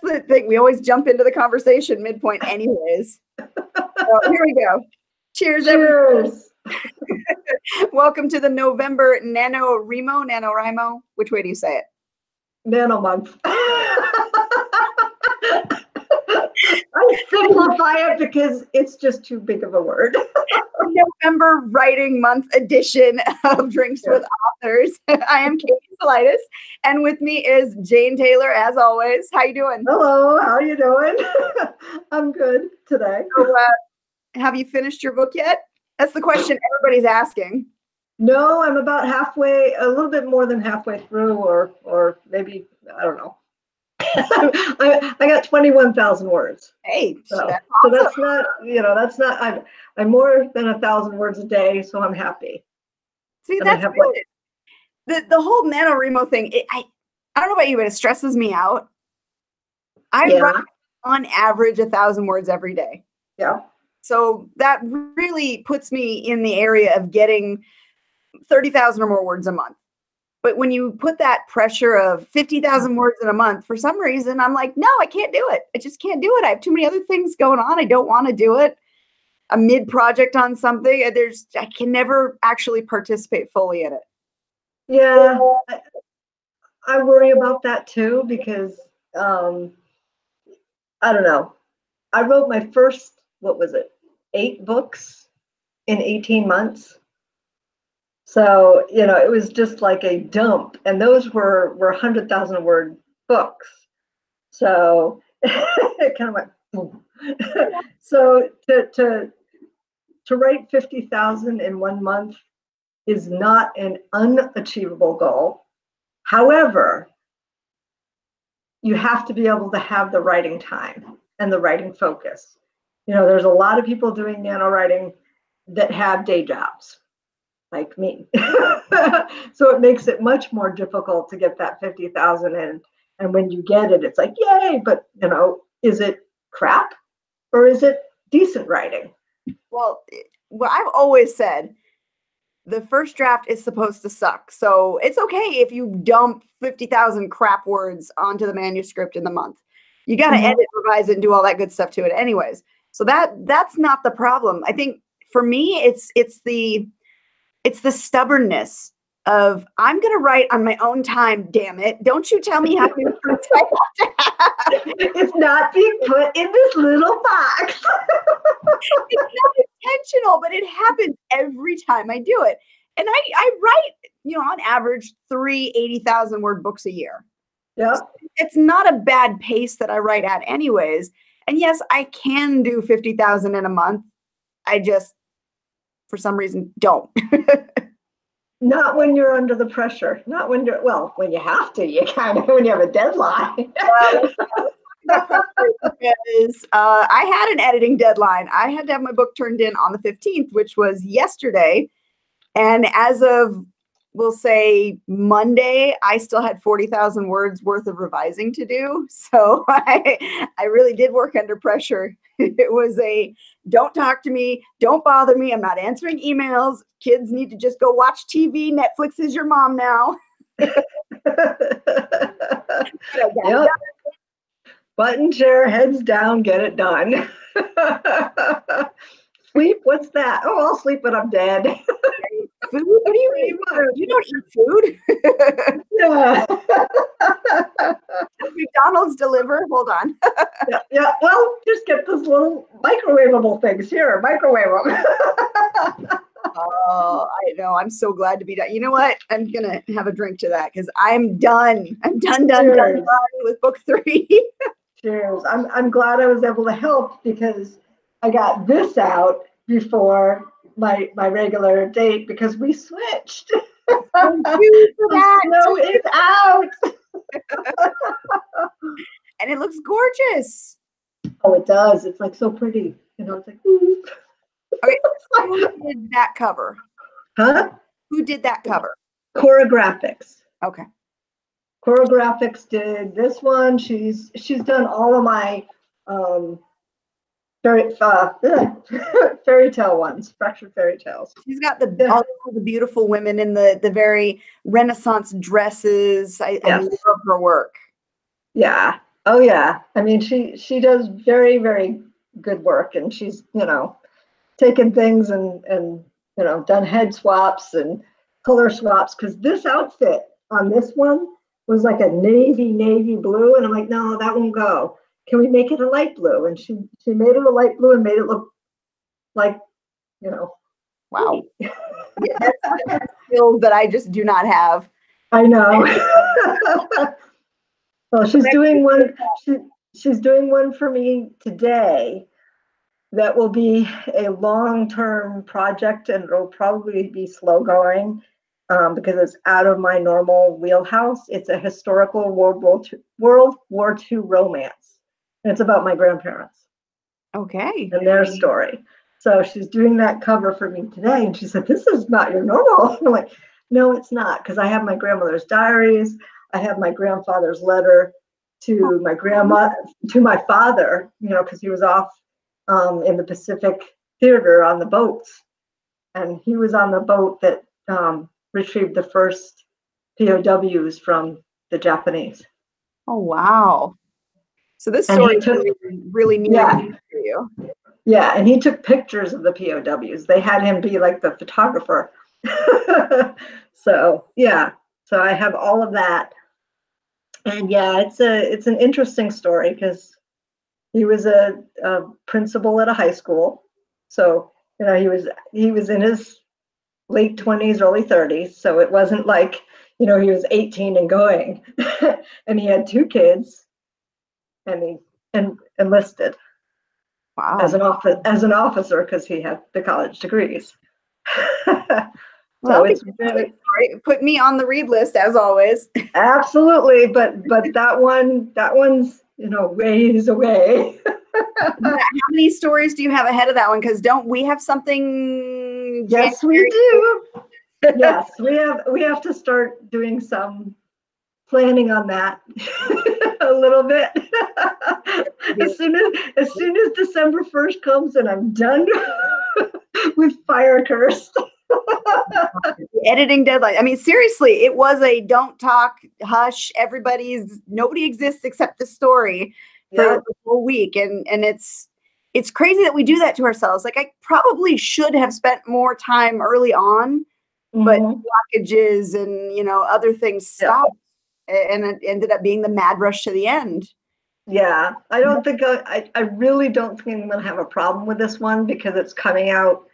the thing. We always jump into the conversation midpoint anyways. So here we go. Cheers, everyone. Welcome to the November NaNoWriMo. Which way do you say it? Nano month. I simplify it because it's just too big of a word. November Writing Month edition of Drinks with Authors. I am Katie Salitis, and with me is Jane Taylor, as always. How you doing? Hello, how are you doing? I'm good today. So, have you finished your book yet? That's the question everybody's asking. No, I'm about halfway, a little bit more than halfway through, or maybe, I don't know. I got 21,000 words. Hey, so that's awesome. So that's not, that's not, I'm more than 1,000 words a day, so I'm happy. See, that's good. The whole NaNoWriMo thing, I don't know about you, but it stresses me out. I write on average 1,000 words every day. Yeah. So that really puts me in the area of getting 30,000 or more words a month. But when you put that pressure of 50,000 words in a month, for some reason, I'm like, no, I can't do it. I just can't do it. I have too many other things going on. I don't want to do it. A mid-project on something, I can never actually participate fully in it. Yeah, I worry about that too, because I don't know. I wrote my first, 8 books in 18 months. So, it was just like a dump. And those were 100,000 word books. So it kind of went boom. So to write 50,000 in 1 month is not an unachievable goal. However, you have to be able to have the writing time and the writing focus. There's a lot of people doing NaNoWriting that have day jobs, like me. So it makes it much more difficult to get that 50,000 in. And when you get it, it's like, yay, but, is it crap or is it decent writing? Well, I've always said the first draft is supposed to suck. So it's okay if you dump 50,000 crap words onto the manuscript in the month. You got to edit, revise it, and do all that good stuff to it anyways. So that's not the problem. I think for me, it's the stubbornness of, I'm going to write on my own time, damn it. Don't you tell me how many words I have to have. It's not being put in this little box. It's not intentional, but it happens every time I do it. And I write, on average, 3 80,000 word books a year. Yeah. So it's not a bad pace that I write at anyways. And yes, I can do 50,000 in a month. I just, for some reason, don't. Not when you're under the pressure. Not when when you have to, you kind of, when you have a deadline. Because I had an editing deadline. I had to have my book turned in on the 15th, which was yesterday. And as of, we'll say, Monday, I still had 40,000 words worth of revising to do. So I really did work under pressure. It was don't talk to me, don't bother me, I'm not answering emails, kids need to just go watch TV, Netflix is your mom now. Yep. Button chair, heads down, get it done. Sleep, what's that? Oh, I'll sleep when I'm dead. Food? What do you eat? You don't eat food? Yeah. Does McDonald's deliver? Hold on. Yeah. Well, just get those little microwavable things here. Microwave them. Oh, I know. I'm so glad to be done. You know what? I'm gonna have a drink to that because I'm done. I'm done with book 3. Cheers. I'm glad I was able to help because I got this out before my regular date because we switched. The snow is out. And it looks gorgeous. Oh, it does. It's like so pretty. It's like, ooh. Okay, who did that cover? Huh? Who did that cover? Choreographics. Okay. Choreographics did this one. She's done all of my fairy tale ones, fractured fairy tales. She's got all the beautiful women in the very Renaissance dresses. I love her work. Yeah. Oh yeah. I mean, she does very, very good work, and she's, taken things and done head swaps and color swaps, because this outfit on this one was like a navy blue, and I'm like, no, that won't go. Can we make it a light blue? And she made it a light blue and made it look like, you know. Wow. Yeah, that's skills that I just do not have. I know. Well, she's doing one for me today that will be a long-term project, and it'll probably be slow going, because it's out of my normal wheelhouse. It's a historical World War II romance, and it's about my grandparents Okay. and their story. So she's doing that cover for me today, and she said, "This is not your normal." I'm like, "No, it's not, because I have my grandmother's diaries. I have my grandfather's letter to my grandma, to my father, because he was off in the Pacific Theater on the boats, and he was on the boat that retrieved the first POWs from the Japanese." Oh, wow. So this And story he is took, really near yeah, and dear to you. yeah, and he took pictures of the POWs. They had him be like the photographer. So yeah, so I have all of that, and yeah, it's an interesting story, because he was a principal at a high school, so he was in his late 20s, early 30s. So it wasn't like, he was 18 and going. And he had two kids, and he enlisted as Wow. an officer, because he had the college degrees. Well, So that'll be it's an really, interesting story. Put me on the read list as always. absolutely, but that one's, ways away. How many stories do you have ahead of that one? Because don't we have something Yes, we January? do. Yes, we have to start doing some planning on that a little bit. As soon as December 1st comes and I'm done with Fire Curse. The editing deadline. I mean, seriously, it was a don't talk, hush, nobody exists except the story for Yeah. the whole week. And it's crazy that we do that to ourselves. Like I probably should have spent more time early on, but Mhm. blockages and other things Yeah. stopped. And it ended up being the mad rush to the end. Yeah. I don't think I really don't think I'm going to have a problem with this one, because it's coming out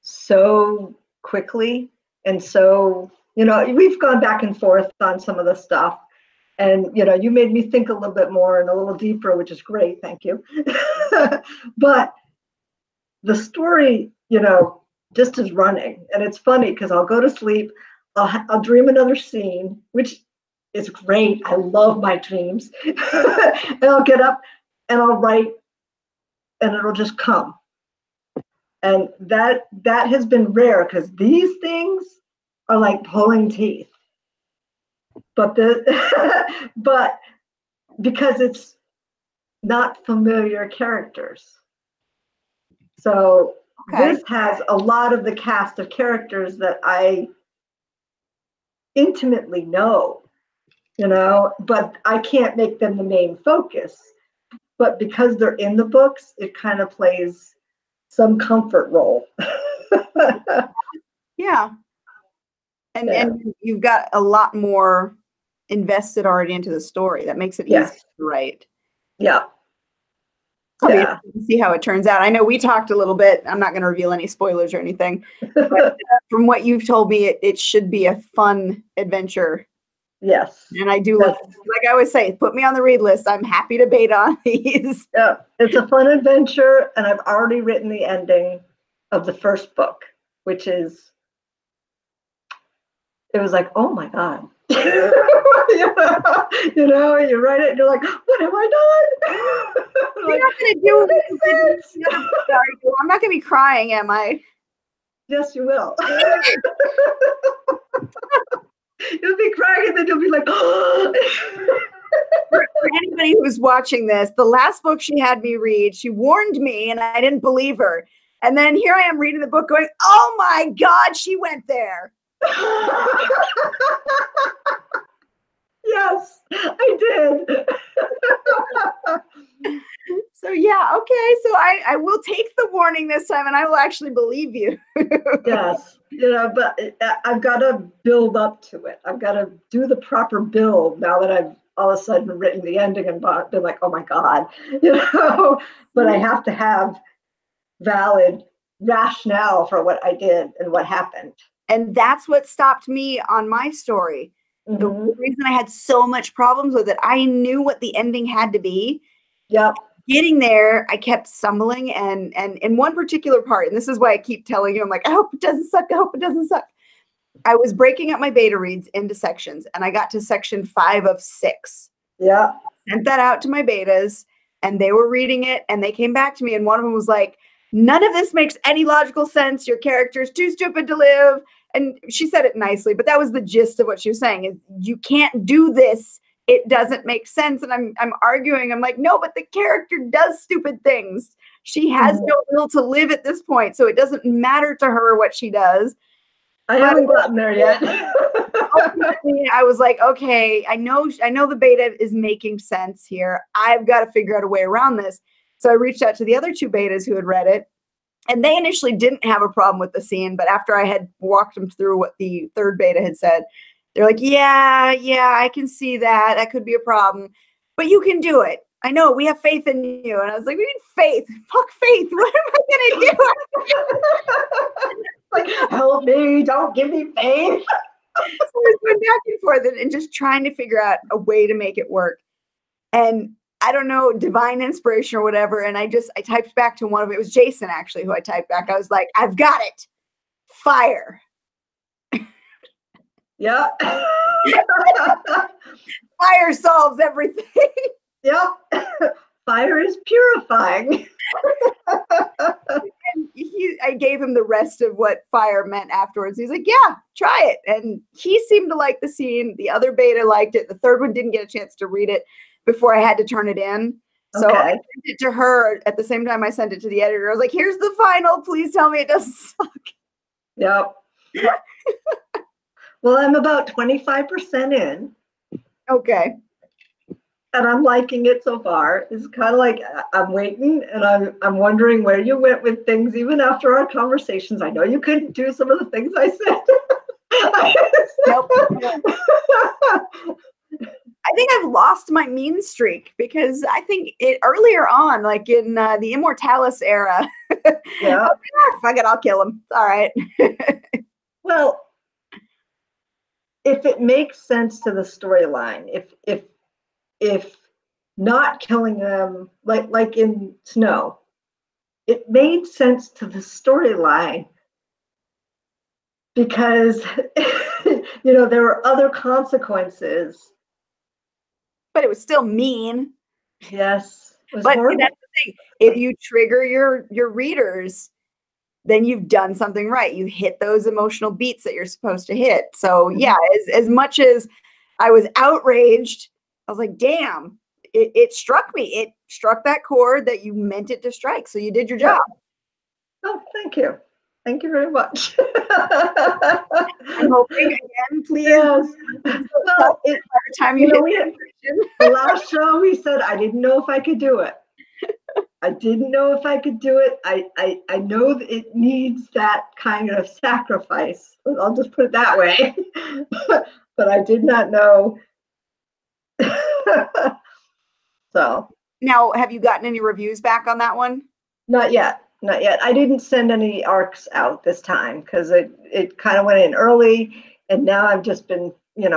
so quickly. And so, we've gone back and forth on some of the stuff. And, you made me think a little bit more and a little deeper, which is great. Thank you. But the story, just is running. And it's funny, because I'll go to sleep, I'll dream another scene, which is great. I love my dreams. And I'll get up and I'll write, and it'll just come. And that has been rare, because these things are like pulling teeth. But but because it's not familiar characters. So Okay. this has a lot of the cast of characters that I intimately know, but I can't make them the main focus. But because they're in the books, it kind of plays some comfort role. Yeah. And Yeah. and you've got a lot more invested already into the story. That makes it easy Yes. to write. Yeah. I'll be Yeah. interested to see how it turns out. I know we talked a little bit. I'm not going to reveal any spoilers or anything, but from what you've told me, it should be a fun adventure. Yes. And I do look, Yes. like I always say, put me on the read list. I'm happy to bait on these. Yeah. It's a fun adventure, and I've already written the ending of the first book, which is, it was like, oh my God. You write it and you're like, what have I done? You're Like, not going to what do makes sense? I'm not going to be crying, am I? Yes, you will. You'll be crying, and then you'll be like, oh. For anybody who's watching this, the last book she had me read, she warned me and I didn't believe her. And then here I am reading the book going, oh my God, she went there. Yes, I did. Yeah, okay. So I will take the warning this time and I will actually believe you. Yes, but I've got to build up to it. I've got to do the proper build now that I've all of a sudden written the ending and been like, oh my God, but I have to have valid rationale for what I did and what happened. And that's what stopped me on my story. The reason I had so much problems with it, I knew what the ending had to be. Yep. Getting there, I kept stumbling, and in one particular part, and this is why I keep telling you, I'm like, I hope it doesn't suck. I hope it doesn't suck. I was breaking up my beta reads into sections, and I got to section 5 of 6. Yeah. Sent that out to my betas, and they were reading it, and they came back to me, and one of them was like, none of this makes any logical sense. Your character's too stupid to live. And she said it nicely, but that was the gist of what she was saying is you can't do this. It doesn't make sense. And I'm arguing. I'm like, no, but the character does stupid things. She has no will to live at this point. So it doesn't matter to her what she does. I haven't gotten there yet. I was like, okay, I know the beta is making sense here. I've got to figure out a way around this. So I reached out to the other 2 betas who had read it. And they initially didn't have a problem with the scene, but after I had walked them through what the 3rd beta had said, they're like, yeah, I can see that. That could be a problem, but you can do it. I know, we have faith in you. And I was like, we need faith. Fuck faith. What am I going to do? Like, help me. Don't give me faith. So I was going back and forth and just trying to figure out a way to make it work. And I don't know, divine inspiration or whatever. And I typed back to one of it. It was Jason, actually, who I typed back. I was like, I've got it. Fire. Yeah. Fire solves everything. Yep. Fire is purifying. And I gave him the rest of what fire meant afterwards. He's like, yeah, try it. And he seemed to like the scene. The other beta liked it. The 3rd one didn't get a chance to read it before I had to turn it in. So I sent it to her at the same time I sent it to the editor. I was like, here's the final. Please tell me it doesn't suck. Yep. Well, I'm about 25% in. Okay. And I'm liking it so far. It's kind of like I'm waiting and I'm wondering where you went with things even after our conversations. I know you couldn't do some of the things I said. Nope. I think I've lost my mean streak because I think it earlier on, like in the Immortalis era, yeah, fuck it, I'll kill him. It's all right. Well, if it makes sense to the storyline, if not killing them like in Snow, it made sense to the storyline because there were other consequences. But it was still mean. Yes. But horrible. That's the thing. If you trigger your readers, then you've done something right. You hit those emotional beats that you're supposed to hit. So yeah, as much as I was outraged, I was like, damn, it struck me. It struck that chord that you meant it to strike. So you did your job. Oh, thank you. Thank you very much. I'm hoping again, please. Yes. Well, time the last show we said I didn't know if I could do it. I didn't know if I could do it. I know that it needs that kind of sacrifice. I'll just put it that way. But I did not know. So now, have you gotten any reviews back on that one? Not yet. Not yet. I didn't send any ARCs out this time because it kind of went in early, and now I've just been,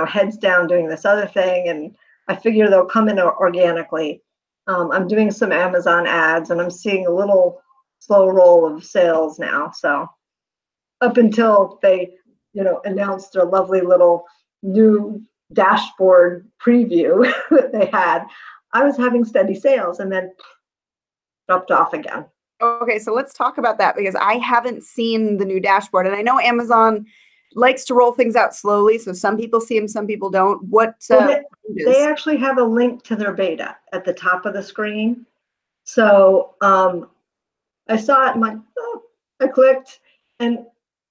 heads down doing this other thing, and I figure they'll come in organically. I'm doing some Amazon ads, and I'm seeing a little slow roll of sales now. So up until they, announced their lovely little new dashboard preview that they had, I was having steady sales, and then dropped off again. Okay, so let's talk about that because I haven't seen the new dashboard, and I know Amazon likes to roll things out slowly. So some people see them, some people don't. They actually have a link to their beta at the top of the screen. So I saw it, and I'm like, oh, I clicked, and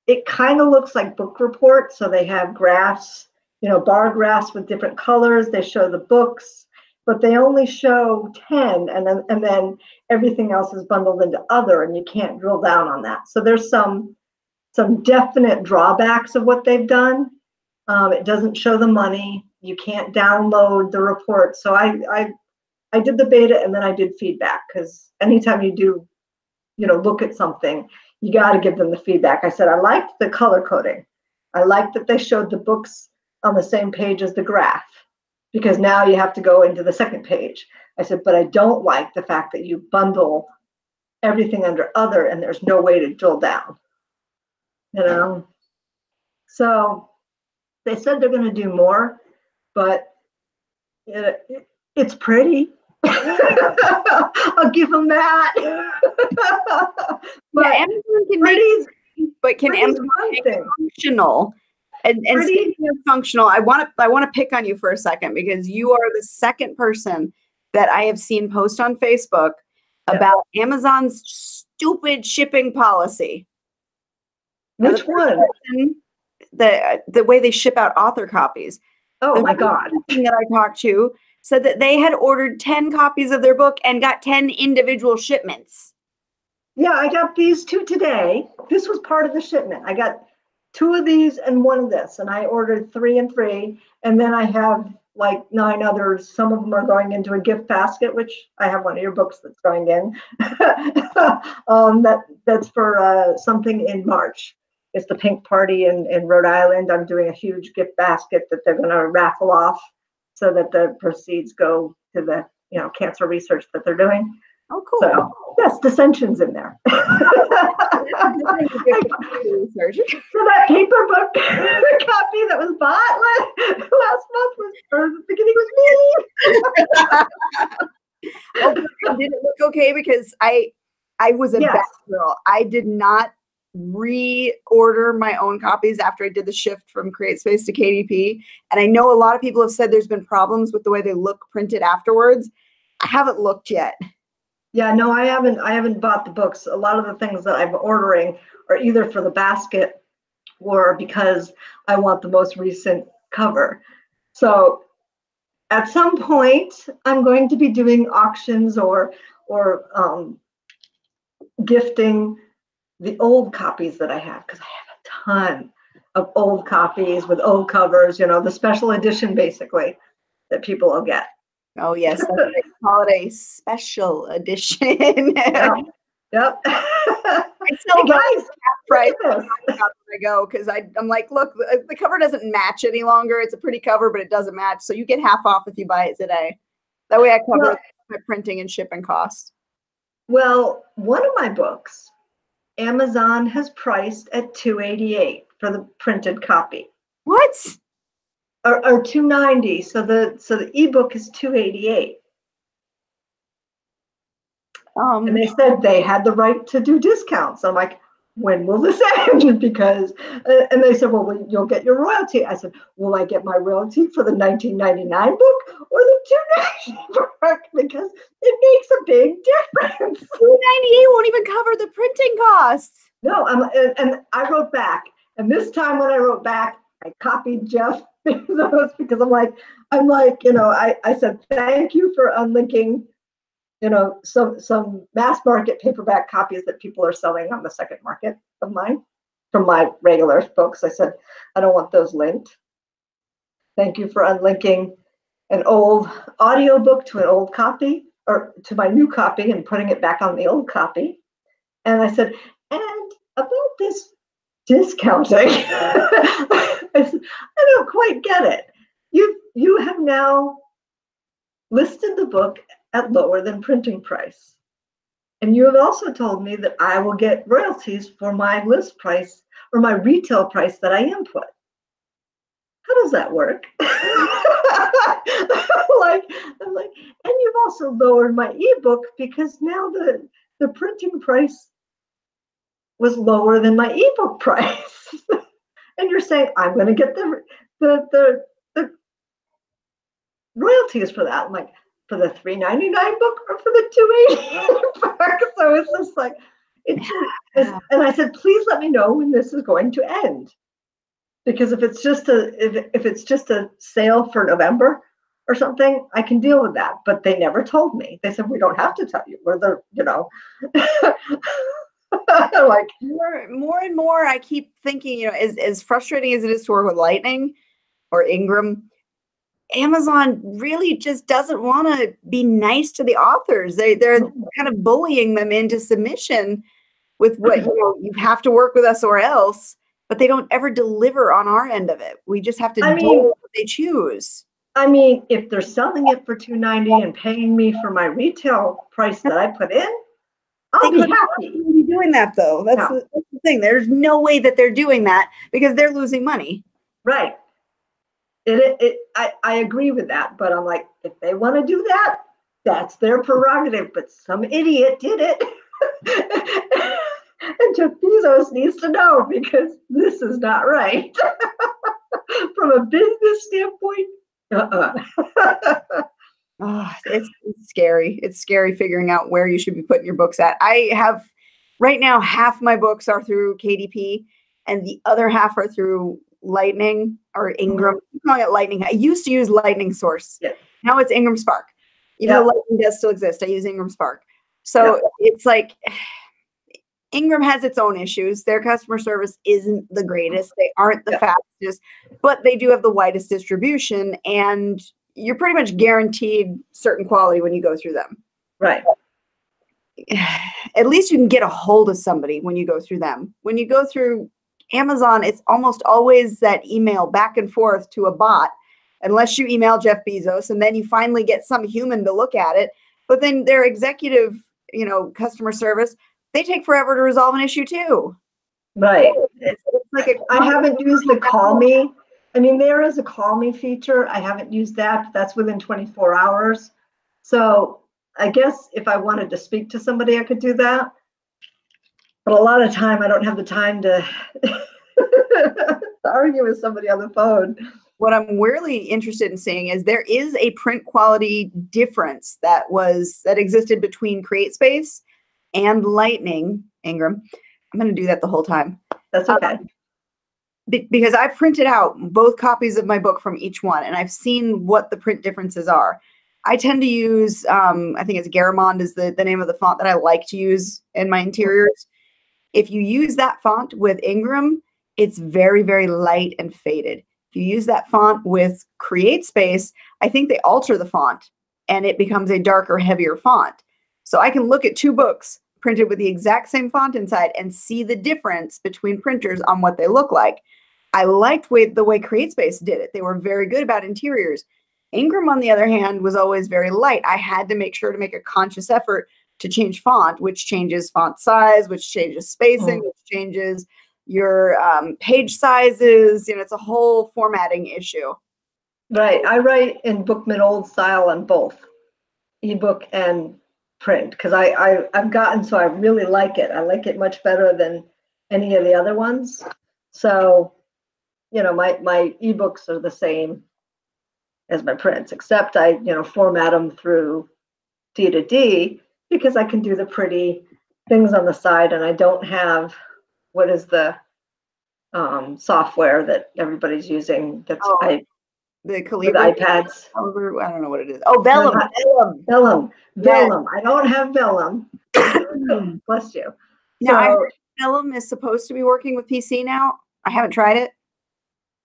it kind of looks like book reports. So they have graphs, bar graphs with different colors. They show the books, but they only show 10, and then everything else is bundled into other, and you can't drill down on that. So there's some definite drawbacks of what they've done. It doesn't show the money. You can't download the report. So I did the beta, and then I did feedback, because anytime you do, look at something, you got to give them the feedback. I said, I liked the color coding. I liked that they showed the books on the same page as the graph, because now you have to go into the second page. I said, but I don't like the fact that you bundle everything under other and there's no way to drill down. So they said they're going to do more, but it's pretty. I'll give them that. But yeah, Amazon can make, but can Amazon make it functional? And speaking of functional, I want to pick on you for a second, because you are the second person that I have seen post on Facebook about Amazon's stupid shipping policy. Which one? The way they ship out author copies. Oh my God. The person that I talked to said that they had ordered 10 copies of their book and got 10 individual shipments. Yeah, I got these 2 today. This was part of the shipment. I got 2 of these and 1 of this, and I ordered 3 and 3, and then I have like 9 others. Some of them are going into a gift basket, which I have one of your books that's going in. That's for something in March. It's the Pink Party in Rhode Island. I'm doing a huge gift basket that they're going to raffle off, so that the proceeds go to the cancer research that they're doing. Oh, cool. So, yes, dissensions in there. So that paper book copy that was bought last month or the beginning was me. Oh, did it look okay? Because I was a bad girl. I did not reorder my own copies after I did the shift from CreateSpace to KDP. And I know a lot of people have said there's been problems with the way they look printed afterwards. I haven't looked yet. Yeah, no, I haven't bought the books. A lot of the things that I'm ordering are either for the basket or because I want the most recent cover. So at some point, I'm going to be doing auctions or gifting the old copies that I have, because I have a ton of old copies with old covers, the special edition basically that people will get. Oh yes, that's what they call it, a special edition. Yep. I sell guys price when I go, because I'm like, look, the cover doesn't match any longer. It's a pretty cover, but it doesn't match. So you get half off if you buy it today. That way I cover my printing and shipping costs. Well, one of my books, Amazon has priced at $288 for the printed copy. What? Or $290. So the ebook is $288. And they said they had the right to do discounts. I'm like, when will this end? Because, and they said, well, you'll get your royalty. I said, will I get my royalty for the 1999 book or the $290 book? Because it makes a big difference. $298 won't even cover the printing costs. No, and I wrote back. And this time when I wrote back, I copied Jeff Bezos, because I'm like, I said, thank you for unlinking some mass market paperback copies that people are selling on the second market of mine from my regular books. I said, I don't want those linked. Thank you for unlinking an old audio book to an old copy, or to my new copy, and putting it back on the old copy. And I said, and about this discounting, I said, I don't quite get it. You have now listed the book at lower than printing price. And you have also told me that I will get royalties for my list price or my retail price that I input. How does that work? I'm like, and you've also lowered my ebook because now the printing price was lower than my ebook price. And you're saying I'm going to get the royalties for that. I'm like, for the $3.99 book or for the $2.80 book? So it's just like, and I said, please let me know when this is going to end, because if it's just a sale for November, or something, I can deal with that. But they never told me. They said, we don't have to tell you. We're the, like, more and more, I keep thinking, as frustrating as it is to work with Lightning or Ingram, Amazon really just doesn't want to be nice to the authors. They're kind of bullying them into submission with what, you have to work with us or else, but they don't ever deliver on our end of it. We just have to do what they choose. I mean, if they're selling it for $2.90 and paying me for my retail price that I put in, I'll be happy. Be doing that though. That's the thing. There's no way that they're doing that because they're losing money. Right. I agree with that, but I'm like, if they want to do that, that's their prerogative. But some idiot did it, and Jeff Bezos needs to know because this is not right from a business standpoint. Oh, it's scary. It's scary figuring out where you should be putting your books at. I have right now half my books are through KDP, and the other half are through Lightning or Ingram. I'm calling it Lightning. I used to use Lightning Source. Yeah. Now it's Ingram Spark. Even though Lightning does still exist, I use Ingram Spark. So it's like Ingram has its own issues. Their customer service isn't the greatest. They aren't the fastest, but they do have the widest distribution, and you're pretty much guaranteed certain quality when you go through them. Right. At least you can get a hold of somebody when you go through them. When you go through Amazon, it's almost always that email back and forth to a bot, unless you email Jeff Bezos and then you finally get some human to look at it. But then their executive, customer service, they take forever to resolve an issue too. Right. It's like I haven't used the call me. I mean, there is a call me feature. I haven't used that. But that's within 24 hours. So I guess if I wanted to speak to somebody, I could do that. But a lot of time, I don't have the time to argue with somebody on the phone. What I'm really interested in seeing is there is a print quality difference that existed between CreateSpace and Lightning, Ingram. I'm going to do that the whole time. That's okay. Because I've printed out both copies of my book from each one, and I've seen what the print differences are. I tend to use, I think it's Garamond is the name of the font that I like to use in my interiors. If you use that font with Ingram, it's very, very light and faded. If you use that font with CreateSpace, I think they alter the font and it becomes a darker, heavier font. So I can look at two books printed with the exact same font inside and see the difference between printers on what they look like. I liked the way CreateSpace did it. They were very good about interiors. Ingram, on the other hand, was always very light. I had to make sure to make a conscious effort to change font, which changes font size, which changes spacing, which changes your page sizes. It's a whole formatting issue. Right. I write in Bookman old style on both ebook and print because I've gotten so I really like it. I like it much better than any of the other ones. So, my ebooks are the same as my prints, except I, format them through D to D because I can do the pretty things on the side, and I don't have what is the software that everybody's using. That's the with iPads. I don't know what it is. Oh, Vellum. Vellum. I don't have Vellum. Bless you. Now, I heard Vellum is supposed to be working with PC now. I haven't tried it.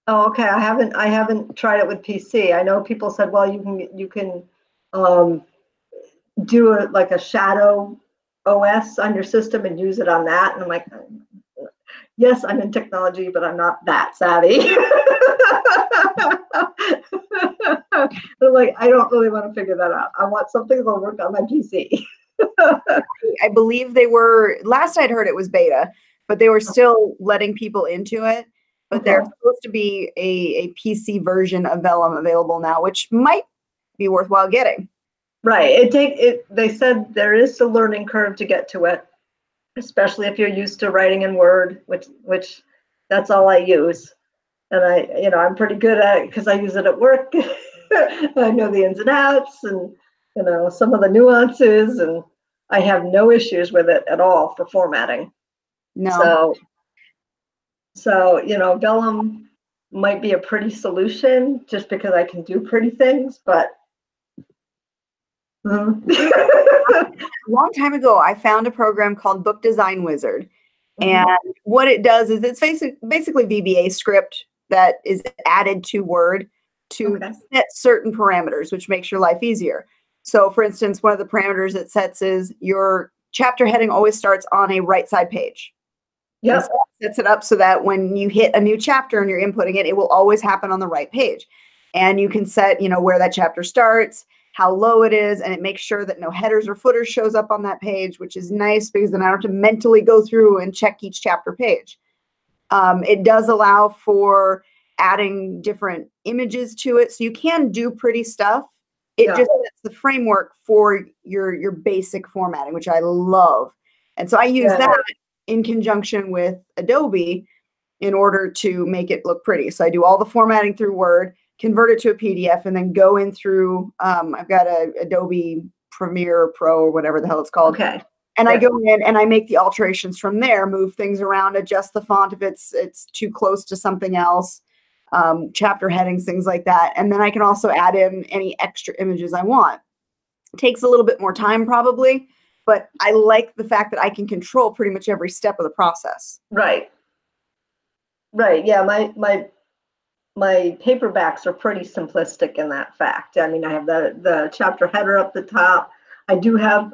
Oh, okay. I haven't tried it with PC. I know people said, well, you can do like a shadow OS on your system and use it on that. And I'm like, yes, I'm in technology, but I'm not that savvy. I'm like, I don't really want to figure that out. I want something that'll work on my PC. I believe they were, last I'd heard it was beta, but they were still letting people into it. But there's supposed to be a PC version of Vellum available now, which might be worthwhile getting. Right. They said there is a learning curve to get to it, especially if you're used to writing in Word, which that's all I use. And I'm pretty good at it because I use it at work. I know the ins and outs and, some of the nuances, and I have no issues with it at all for formatting. No. So, Vellum might be a pretty solution just because I can do pretty things, but A long time ago, I found a program called Book Design Wizard. And what it does is it's basically VBA script that is added to Word to set certain parameters, which makes your life easier. So for instance, one of the parameters it sets is your chapter heading always starts on a right side page. Yep. So it sets it up so that when you hit a new chapter and you're inputting it, it will always happen on the right page. And you can set, where that chapter starts, how low it is, and it makes sure that no headers or footers shows up on that page, which is nice because then I don't have to mentally go through and check each chapter page. It does allow for adding different images to it, so you can do pretty stuff. It just sets the framework for your basic formatting, which I love. And so I use that in conjunction with Adobe in order to make it look pretty. So I do all the formatting through Word, convert it to a PDF, and then go in through, I've got a Adobe Premiere Pro or whatever the hell it's called. And I go in and I make the alterations from there, move things around, adjust the font if it's too close to something else, chapter headings, things like that. And then I can also add in any extra images I want. It takes a little bit more time probably, but I like the fact that I can control pretty much every step of the process. Right. Yeah, my paperbacks are pretty simplistic in that fact. I mean, I have the chapter header up the top. I do have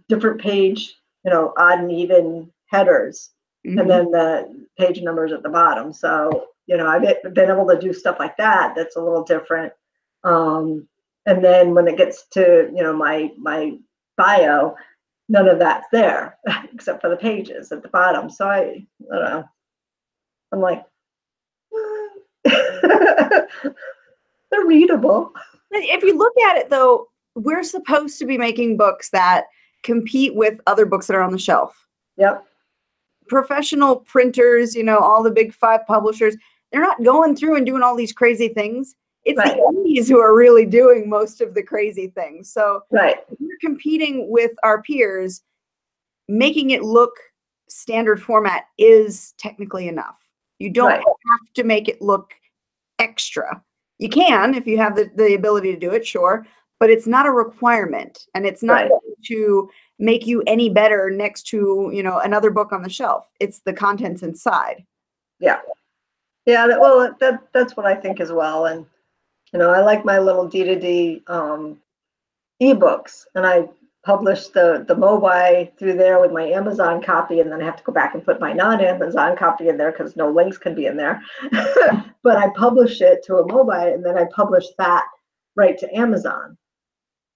different page, odd and even headers, and then the page numbers at the bottom. So, I've been able to do stuff like that. That's a little different. And then when it gets to, my bio, none of that's there except for the pages at the bottom. So I don't know. I'm like, they're readable. If you look at it, though, we're supposed to be making books that compete with other books that are on the shelf. Yep. Professional printers, all the big 5 publishers, they're not going through and doing all these crazy things. It's the indies who are really doing most of the crazy things. So if we're competing with our peers, making it look standard format is technically enough. You don't have to make it look extra. You can if you have the ability to do it, sure, but it's not a requirement, and it's not to make you any better next to another book on the shelf. It's the contents inside. Well, that's what I think as well. And I like my little D2D ebooks, and I publish the Mobi through there with my Amazon copy, and then I have to go back and put my non-Amazon copy in there because no links can be in there. But I publish it to a Mobi, and then I publish that right to Amazon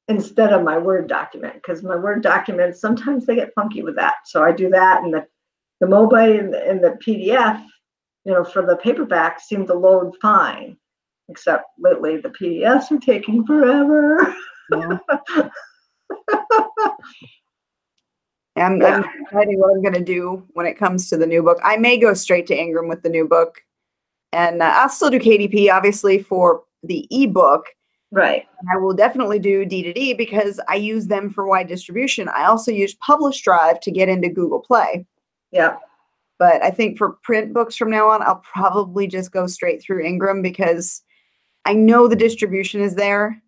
instead of my Word document, because my Word documents, sometimes they get funky with that. So I do that, and the Mobi and the PDF, for the paperback seem to load fine, except lately the PDFs are taking forever. I'm deciding what I'm going to do when it comes to the new book. I may go straight to Ingram with the new book, and I'll still do KDP, obviously, for the ebook. Right. I will definitely do D2D because I use them for wide distribution. I also use Publish Drive to get into Google Play. Yeah. But I think for print books from now on, I'll probably just go straight through Ingram because I know the distribution is there.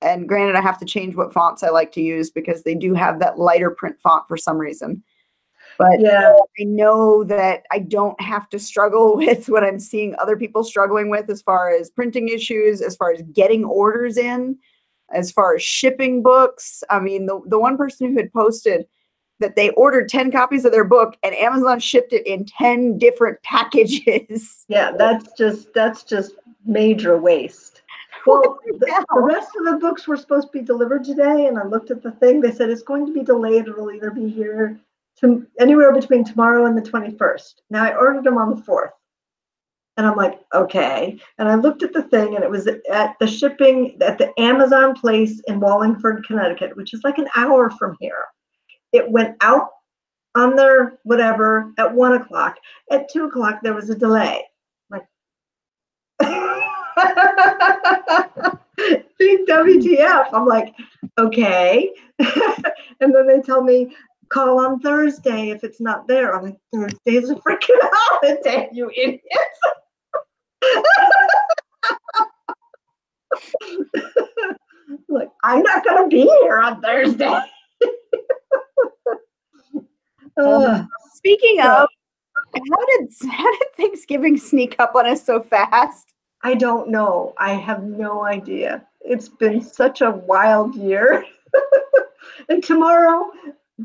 And granted, I have to change what fonts I like to use because they do have that lighter print font for some reason. But I know that I don't have to struggle with what I'm seeing other people struggling with as far as printing issues, as far as getting orders in, as far as shipping books. I mean, the one person who had posted that they ordered 10 copies of their book and Amazon shipped it in 10 different packages. Yeah, that's just major waste. Well, the rest of the books were supposed to be delivered today, and I looked at the thing. They said it's going to be delayed. It'll either be here anywhere between tomorrow and the 21st. Now, I ordered them on the 4th. And I'm like, okay. And I looked at the thing, and it was at the shipping at the Amazon place in Wallingford, Connecticut, which is like an hour from here. It went out on their whatever at 1 o'clock. At 2 o'clock, there was a delay. Like, big WTF. I'm like, okay. And then they tell me, call on Thursday if it's not there. I'm like, Thursday's a freaking holiday, you idiots. Like, I'm not going to be here on Thursday. Speaking of, how did Thanksgiving sneak up on us so fast? I don't know. I have no idea. It's been such a wild year. And tomorrow,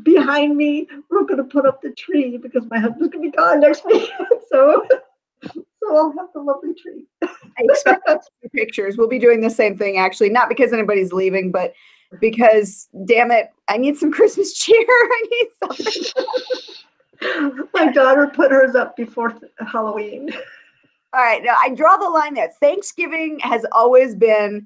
behind me, we're going to put up the tree because my husband's going to be gone next week. So I'll have the lovely tree. I expect pictures. We'll be doing the same thing, actually, not because anybody's leaving, but because, damn it, I need some Christmas cheer. I need something. My daughter put hers up before Halloween. All right, now I draw the line there. Thanksgiving has always been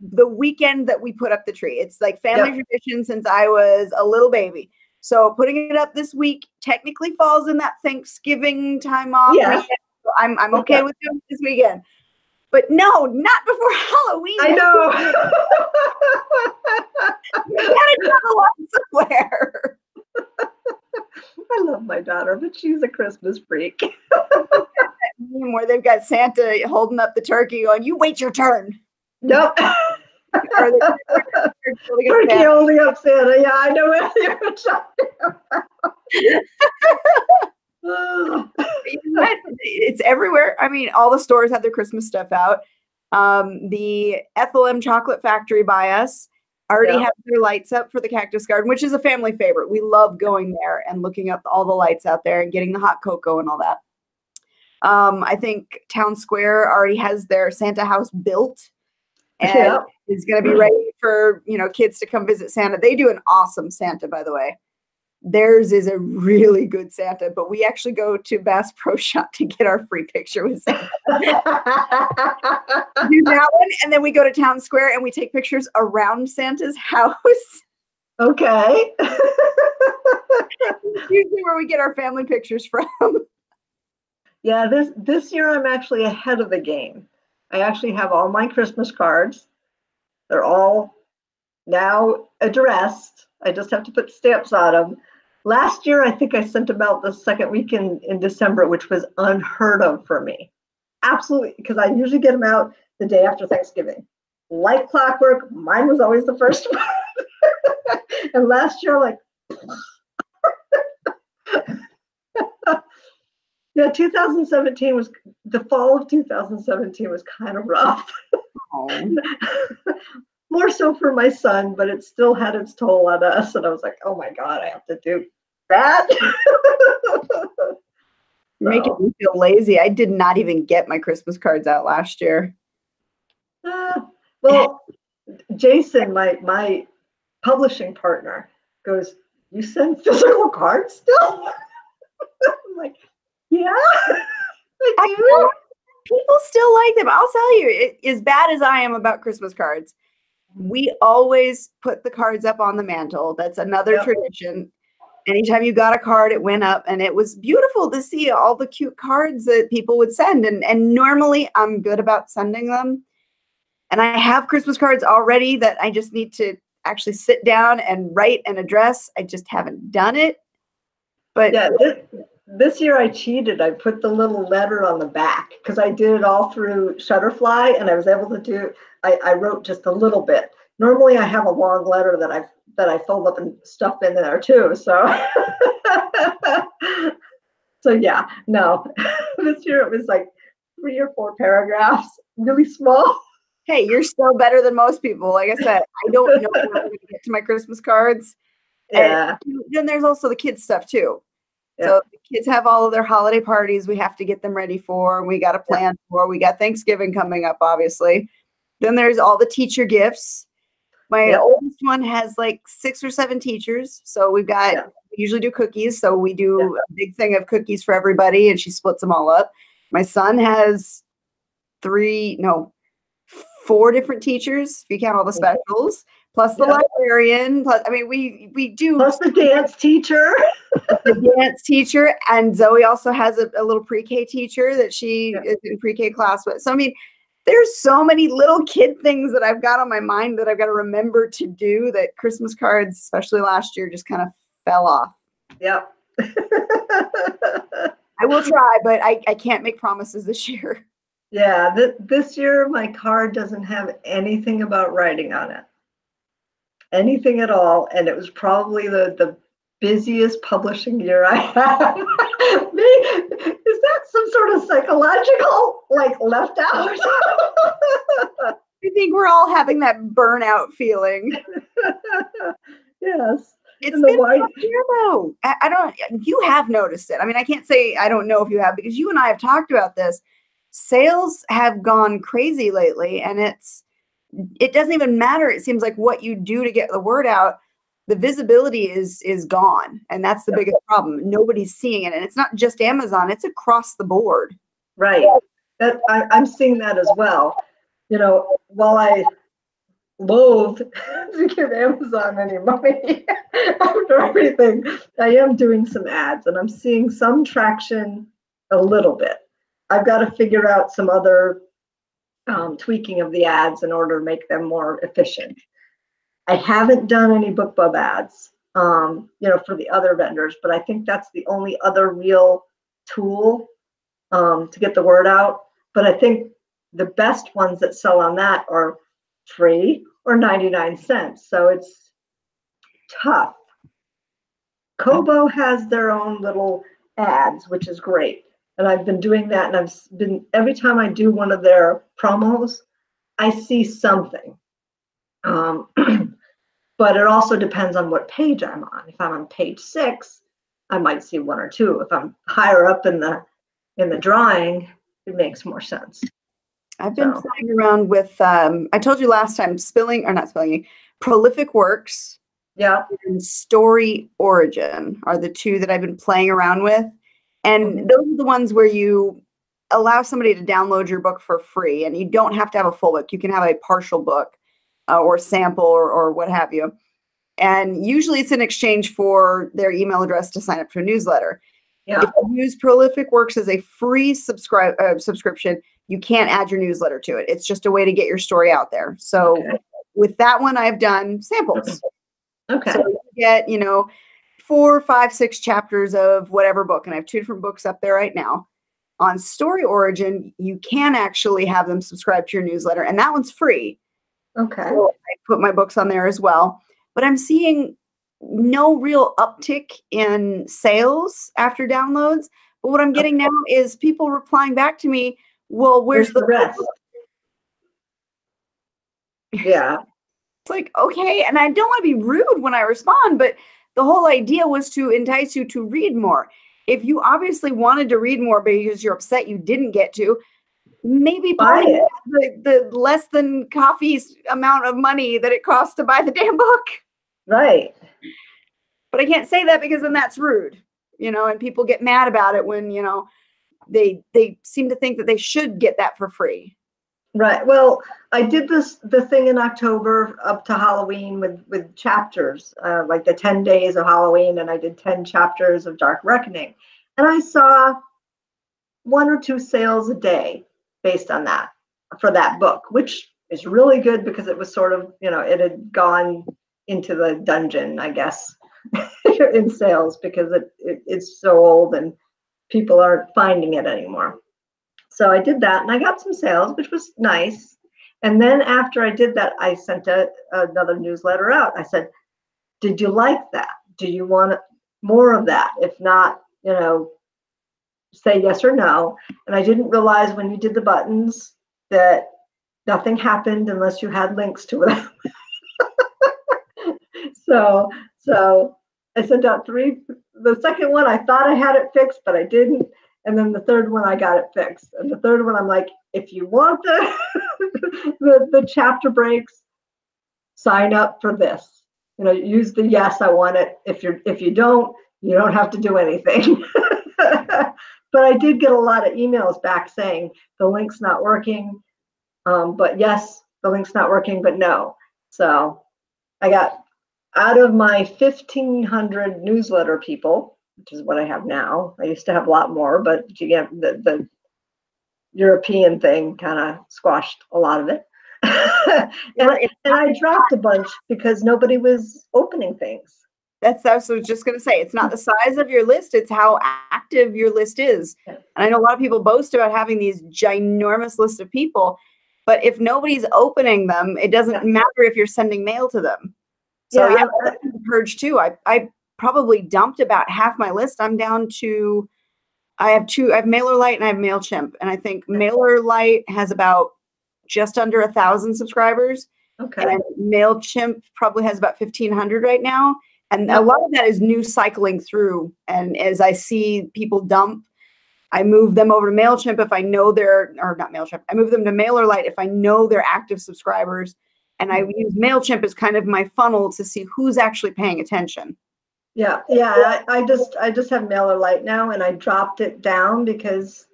the weekend that we put up the tree. It's like family tradition since I was a little baby. So putting it up this week technically falls in that Thanksgiving time off weekend. So I'm okay with doing this weekend. But no, not before Halloween. I know. You gotta draw the line somewhere. I love my daughter, but she's a Christmas freak. Where they've got Santa holding up the turkey going, you wait your turn. Nope. Turkey holding up Santa. Yeah, I know what you're talking about. It's everywhere. I mean, all the stores have their Christmas stuff out. The Ethel M Chocolate Factory by us already have their lights up for the Cactus Garden, which is a family favorite. We love going there and looking up all the lights out there and getting the hot cocoa and all that. I think Town Square already has their Santa house built and is going to be ready for, kids to come visit Santa. They do an awesome Santa, by the way. Theirs is a really good Santa, but we actually go to Bass Pro Shop to get our free picture with Santa. Do that one, and then we go to Town Square and we take pictures around Santa's house. Okay. Usually where we get our family pictures from. Yeah, this year I'm actually ahead of the game. I actually have all my Christmas cards. They're all now addressed. I just have to put stamps on them. Last year, I think I sent them out the second week in December, which was unheard of for me. Absolutely, because I usually get them out the day after Thanksgiving. Like clockwork, mine was always the first one. And last year, like, yeah, 2017 was, the fall of 2017 was kind of rough. More so for my son, but it still had its toll on us. And I was like, oh my God, I have to do that. You're making me feel lazy. I did not even get my Christmas cards out last year. Well, Jason, my publishing partner, goes, you send physical cards still? I'm like, yeah, I do. People still like them. I'll tell you, as bad as I am about Christmas cards, we always put the cards up on the mantle. That's another tradition. Anytime you got a card, it went up, and it was beautiful to see all the cute cards that people would send. And normally I'm good about sending them. And I have Christmas cards already that I just need to actually sit down and write and address. I just haven't done it. But yeah, this year I cheated. I put the little letter on the back because I did it all through Shutterfly, and I was able to do, I wrote just a little bit. Normally I have a long letter that I fold up and stuff in there too. So, so yeah, no, this year it was like 3 or 4 paragraphs, really small. Hey, you're still better than most people. Like I said, I don't know when I'm going to get to my Christmas cards. Yeah. And then there's also the kids stuff too. So the kids have all of their holiday parties we have to get them ready for. We got to plan for. We got Thanksgiving coming up, obviously. Then there's all the teacher gifts. My oldest one has like 6 or 7 teachers. So we've got, we usually do cookies. So we do a big thing of cookies for everybody, and she splits them all up. My son has 4 different teachers, if you count all the specials, plus the librarian. Plus, I mean, we do. Plus the dance teacher. The dance teacher. And Zoe also has a little pre-K teacher that she is in pre-K class with. So, I mean, there's so many little kid things that I've got on my mind that I've got to remember to do, that Christmas cards, especially last year, just kind of fell off. Yep. I will try, but I can't make promises this year. Yeah, this year my card doesn't have anything about writing on it, anything at all, and it was probably the busiest publishing year I have. Is that some sort of psychological, like, left out? I think we're all having that burnout feeling. Yes. It's And the been a white, tough year though. I don't, you have noticed it. I mean, I can't say I don't know if you have, because you and I have talked about this. Sales have gone crazy lately, and it doesn't even matter. It seems like what you do to get the word out, the visibility is gone. And that's the Yep. biggest problem. Nobody's seeing it. And it's not just Amazon, it's across the board. right. I'm seeing that as well. You know, while I loathe to give Amazon any money after everything, I am doing some ads and I'm seeing some traction a little bit. I've got to figure out some other tweaking of the ads in order to make them more efficient. I haven't done any BookBub ads, for the other vendors, but I think that's the only other real tool to get the word out. But I think the best ones that sell on that are free or 99 cents. So it's tough. Kobo has their own little ads, which is great. And I've been doing that. And every time I do one of their promos, I see something. But it also depends on what page I'm on. If I'm on page 6, I might see 1 or 2. If I'm higher up in the drawing, it makes more sense. I've been playing around with, I told you last time, Prolific Works, yeah, and Story Origin are the 2 that I've been playing around with. And those are the ones where you allow somebody to download your book for free, and you don't have to have a full book. You can have a partial book or sample or what have you. And usually it's in exchange for their email address to sign up to a newsletter. Yeah. If you use Prolific Works as a free subscription, you can't add your newsletter to it. It's just a way to get your story out there. So with that one, I've done samples. Okay. So you get, 4, 5, 6 chapters of whatever book. And I have 2 different books up there right now. On Story Origin, you can actually have them subscribe to your newsletter, and that one's free. Okay. So I put my books on there as well. But I'm seeing no real uptick in sales after downloads. But what I'm getting now is people replying back to me, well, where's the rest? Yeah. It's like, okay. And I don't want to be rude when I respond, but the whole idea was to entice you to read more. If you obviously wanted to read more because you're upset you didn't get to, maybe buy the less than coffee's amount of money that it costs to buy the damn book. Right. But I can't say that because then that's rude, and people get mad about it when, they seem to think that they should get that for free. Right. Well, I did the thing in October up to Halloween with chapters, like the 10 days of Halloween, and I did 10 chapters of Dark Reckoning. And I saw 1 or 2 sales a day based on that for that book, which is really good because it was sort of, it had gone into the dungeon, I guess, in sales because it's so old and people aren't finding it anymore. So I did that and I got some sales, which was nice. And then after I did that, I sent another newsletter out. I said, did you like that? Do you want more of that? If not, say yes or no. And I didn't realize when you did the buttons that nothing happened unless you had links to it. So I sent out 3. The second one, I thought I had it fixed, but I didn't. And then the third one, I got it fixed. And the third one, I'm like, if you want the chapter breaks, sign up for this. Use the yes, I want it. If you don't have to do anything. But I did get a lot of emails back saying the link's not working. But yes, the link's not working, but no. So I got out of my 1,500 newsletter people, which is what I have now. I used to have a lot more, but the European thing kind of squashed a lot of it. and I dropped a bunch because nobody was opening things. That's what I was just going to say. It's not the size of your list, it's how active your list is. Yeah. And I know a lot of people boast about having these ginormous lists of people, but if nobody's opening them, it doesn't matter if you're sending mail to them. So yeah, purge too. I probably dumped about half my list. I'm down to, I have MailerLite and I have MailChimp. And I think MailerLite has about just under 1,000 subscribers. Okay. And MailChimp probably has about 1,500 right now. And a lot of that is new cycling through. And as I see people dump, I move them over to MailChimp if I know they're, or not MailChimp, I move them to MailerLite if I know they're active subscribers. And I use MailChimp as kind of my funnel to see who's actually paying attention. Yeah. I just have MailerLite now, and I dropped it down because,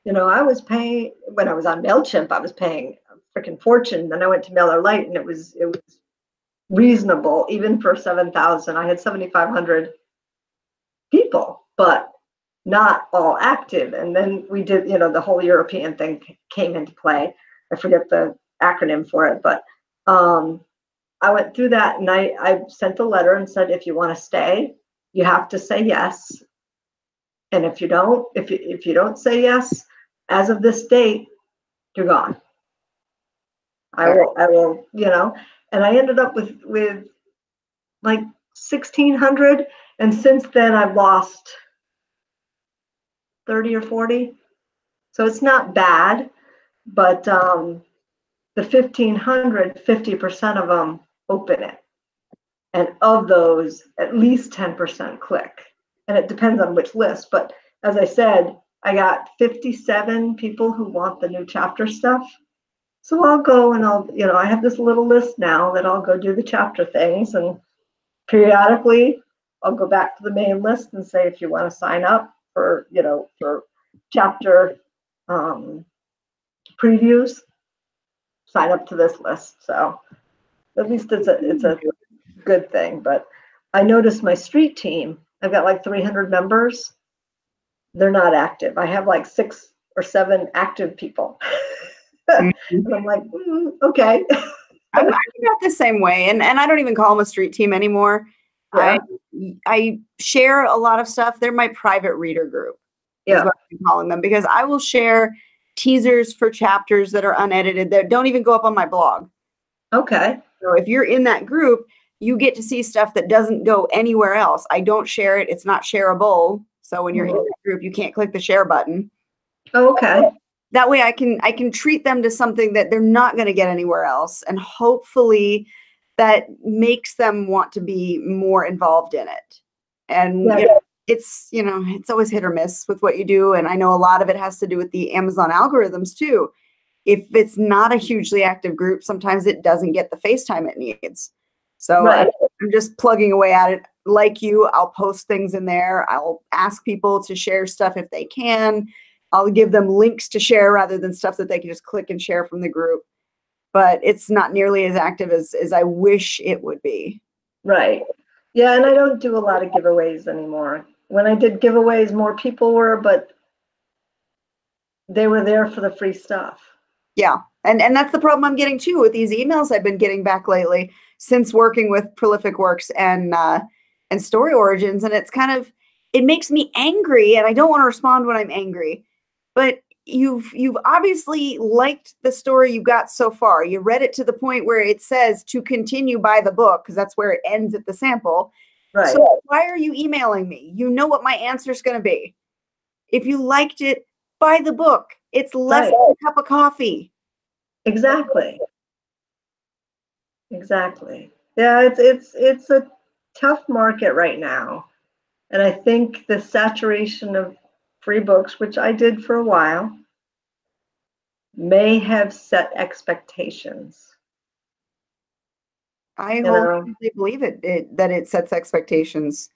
I was paying, when I was on MailChimp, I was paying a freaking fortune. Then I went to MailerLite, and it was reasonable, even for 7,000. I had 7,500 people, but not all active. And then we did, the whole European thing came into play. I forget the acronym for it, but I went through that, and I sent a letter and said, if you want to stay, you have to say yes. And if you don't, if you don't say yes, as of this date, you're gone. I will, and I ended up with like 1,600. And since then I've lost 30 or 40. So it's not bad, but the 1,500, 50% of them open it. And of those, at least 10% click. And it depends on which list. But as I said, I got 57 people who want the new chapter stuff. So I'll go and I have this little list now that I'll go do the chapter things. And periodically I'll go back to the main list and say, if you want to sign up for chapter previews, sign up to this list. So at least it's a good thing. But I noticed my street team, I've got like 300 members. They're not active. I have like 6 or 7 active people. And I'm like, okay. I'm not the same way. And I don't even call them a street team anymore. Yeah. I share a lot of stuff. They're my private reader group. Is what I'm calling them, because I will share teasers for chapters that are unedited that don't even go up on my blog. Okay. So if you're in that group, you get to see stuff that doesn't go anywhere else. I don't share it. It's not shareable. So when you're in that group, you can't click the share button. Okay. That way I can treat them to something that they're not going to get anywhere else. And hopefully that makes them want to be more involved in it. And it's, it's always hit or miss with what you do. And I know a lot of it has to do with the Amazon algorithms too. If it's not a hugely active group, sometimes it doesn't get the face time it needs. So I'm just plugging away at it. Like you, I'll post things in there. I'll ask people to share stuff if they can. I'll give them links to share rather than stuff that they can just click and share from the group. But it's not nearly as active as I wish it would be. Right. Yeah, and I don't do a lot of giveaways anymore. When I did giveaways, more people were, but they were there for the free stuff. Yeah. And that's the problem I'm getting too with these emails I've been getting back lately since working with Prolific Works and Story Origins. And it's kind of, it makes me angry, and I don't want to respond when I'm angry. But you've obviously liked the story you got so far. You read it to the point where it says to continue by the book, because that's where it ends at the sample. Right. So why are you emailing me? You know what my answer is going to be. If you liked it, buy the book. It's less than a cup of coffee. Exactly. Exactly. Yeah, it's a tough market right now. And I think the saturation of free books, which I did for a while, may have set expectations. I wholeheartedly believe that it sets expectations.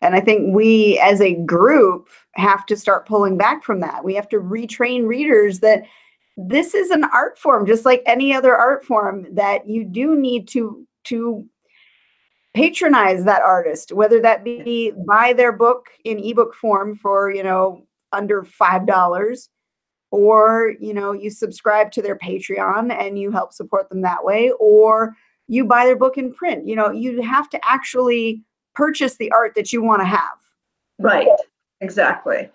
And I think we as a group have to start pulling back from that. We have to retrain readers that this is an art form, just like any other art form, that you do need to patronize that artist, whether that be buy their book in ebook form for, under $5, or, you subscribe to their Patreon and you help support them that way, or you buy their book in print. You have to actually purchase the art that you want to have. Right. Exactly.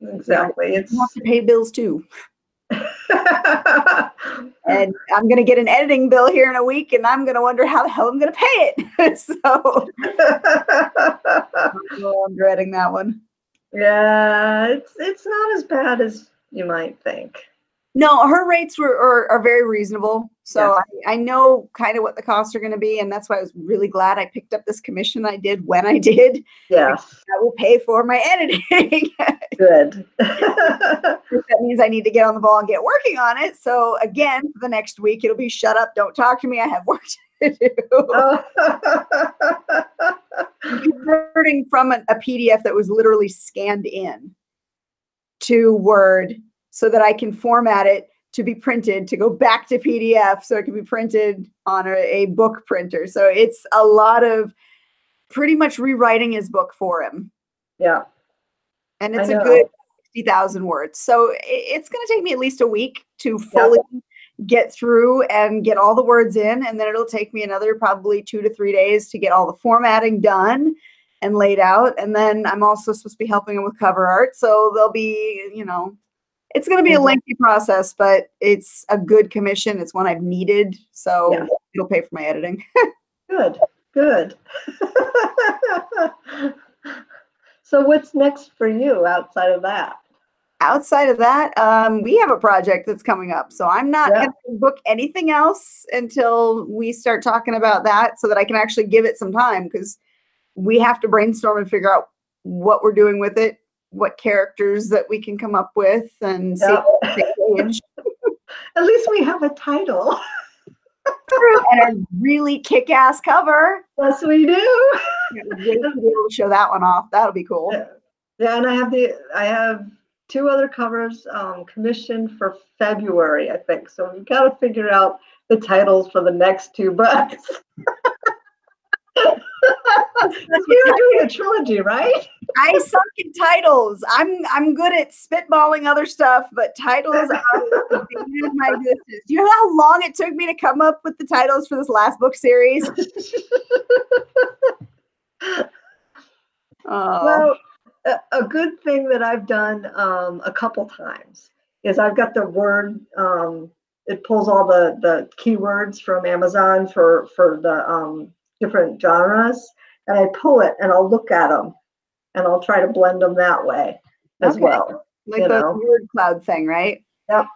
Exactly. You have to pay bills too. It's And I'm going to get an editing bill here in a week, and I'm going to wonder how the hell I'm going to pay it. So I'm dreading that one. yeah, it's not as bad as you might think. No, her rates are very reasonable. So Yes. I know kind of what the costs are going to be. And that's why I was really glad I picked up this commission I did when I did. Yes. That will pay for my editing. Good. That means I need to get on the ball and get working on it. So again, for the next week, it'll be shut up, don't talk to me, I have work to do. I'm converting from a PDF that was literally scanned in to Word so that I can format it to be printed, to go back to PDF so it can be printed on a book printer. So it's a lot of pretty much rewriting his book for him. Yeah. And it's a good 60,000 words. So it's going to take me at least a week to fully get through and get all the words in. And then it'll take me another probably 2 to 3 days to get all the formatting done and laid out. And then I'm also supposed to be helping him with cover art. So there'll be, it's going to be a lengthy process, but it's a good commission. It's one I've needed. So it'll pay for my editing. Good, good. So what's next for you outside of that? Outside of that, we have a project that's coming up. So I'm not going to book anything else until we start talking about that so that I can actually give it some time, because we have to brainstorm and figure out what we're doing with it, what characters that we can come up with, and see age. At least we have a title. And a really kick-ass cover. Yes, we do. We'll be able to show that one off. That'll be cool. Yeah, and I have 2 other covers commissioned for February, I think. So we've got to figure out the titles for the next 2 books. We are doing a trilogy, right? I suck in titles. I'm good at spitballing other stuff, but titles are the beginning of my existence. Do you know how long it took me to come up with the titles for this last book series? Well, a good thing that I've done a couple times is I've got the Word. It pulls all the keywords from Amazon for the different genres, and I pull it and I'll look at them and I'll try to blend them that way as well. Like the word cloud thing, right? Yep,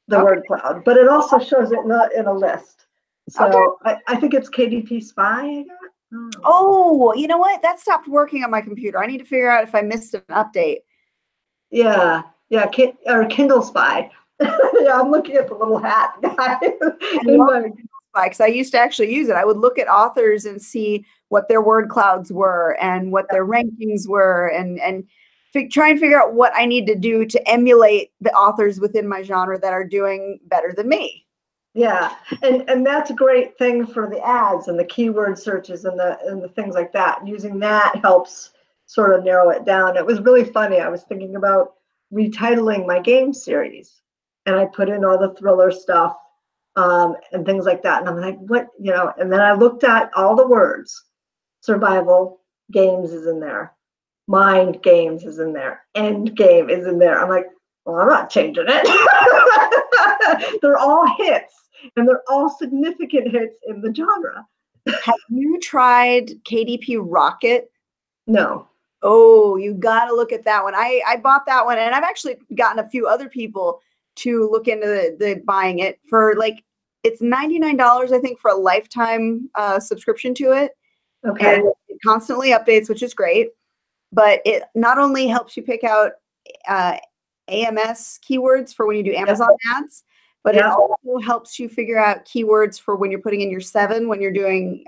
the word cloud. But it also shows it in a list. So I think it's KDP Spy I got. Oh, you know what? That stopped working on my computer. I need to figure out if I missed an update. Yeah, or Kindle Spy. Yeah, I'm looking at the little hat guy. Because I used to actually use it. I would look at authors and see what their word clouds were and what their rankings were, and try and figure out what I need to do to emulate the authors within my genre that are doing better than me. Yeah, and that's a great thing for the ads and the keyword searches and the things like that. Using that helps sort of narrow it down. It was really funny. I was thinking about retitling my game series, and I put in all the thriller stuff and things like that. And I'm like, what, and then I looked at all the words. Survival games is in there. Mind games is in there. End game is in there. I'm like, well, I'm not changing it. They're all hits, and they're all significant hits in the genre. Have you tried KDP Rocket? No. Oh, you got to look at that one. I bought that one, and I've actually gotten a few other people to look into the buying it for it's $99, I think, for a lifetime subscription to it. Okay. And it constantly updates, which is great. But it not only helps you pick out AMS keywords for when you do Amazon ads, but it also helps you figure out keywords for when you're putting in your 7, when you're doing,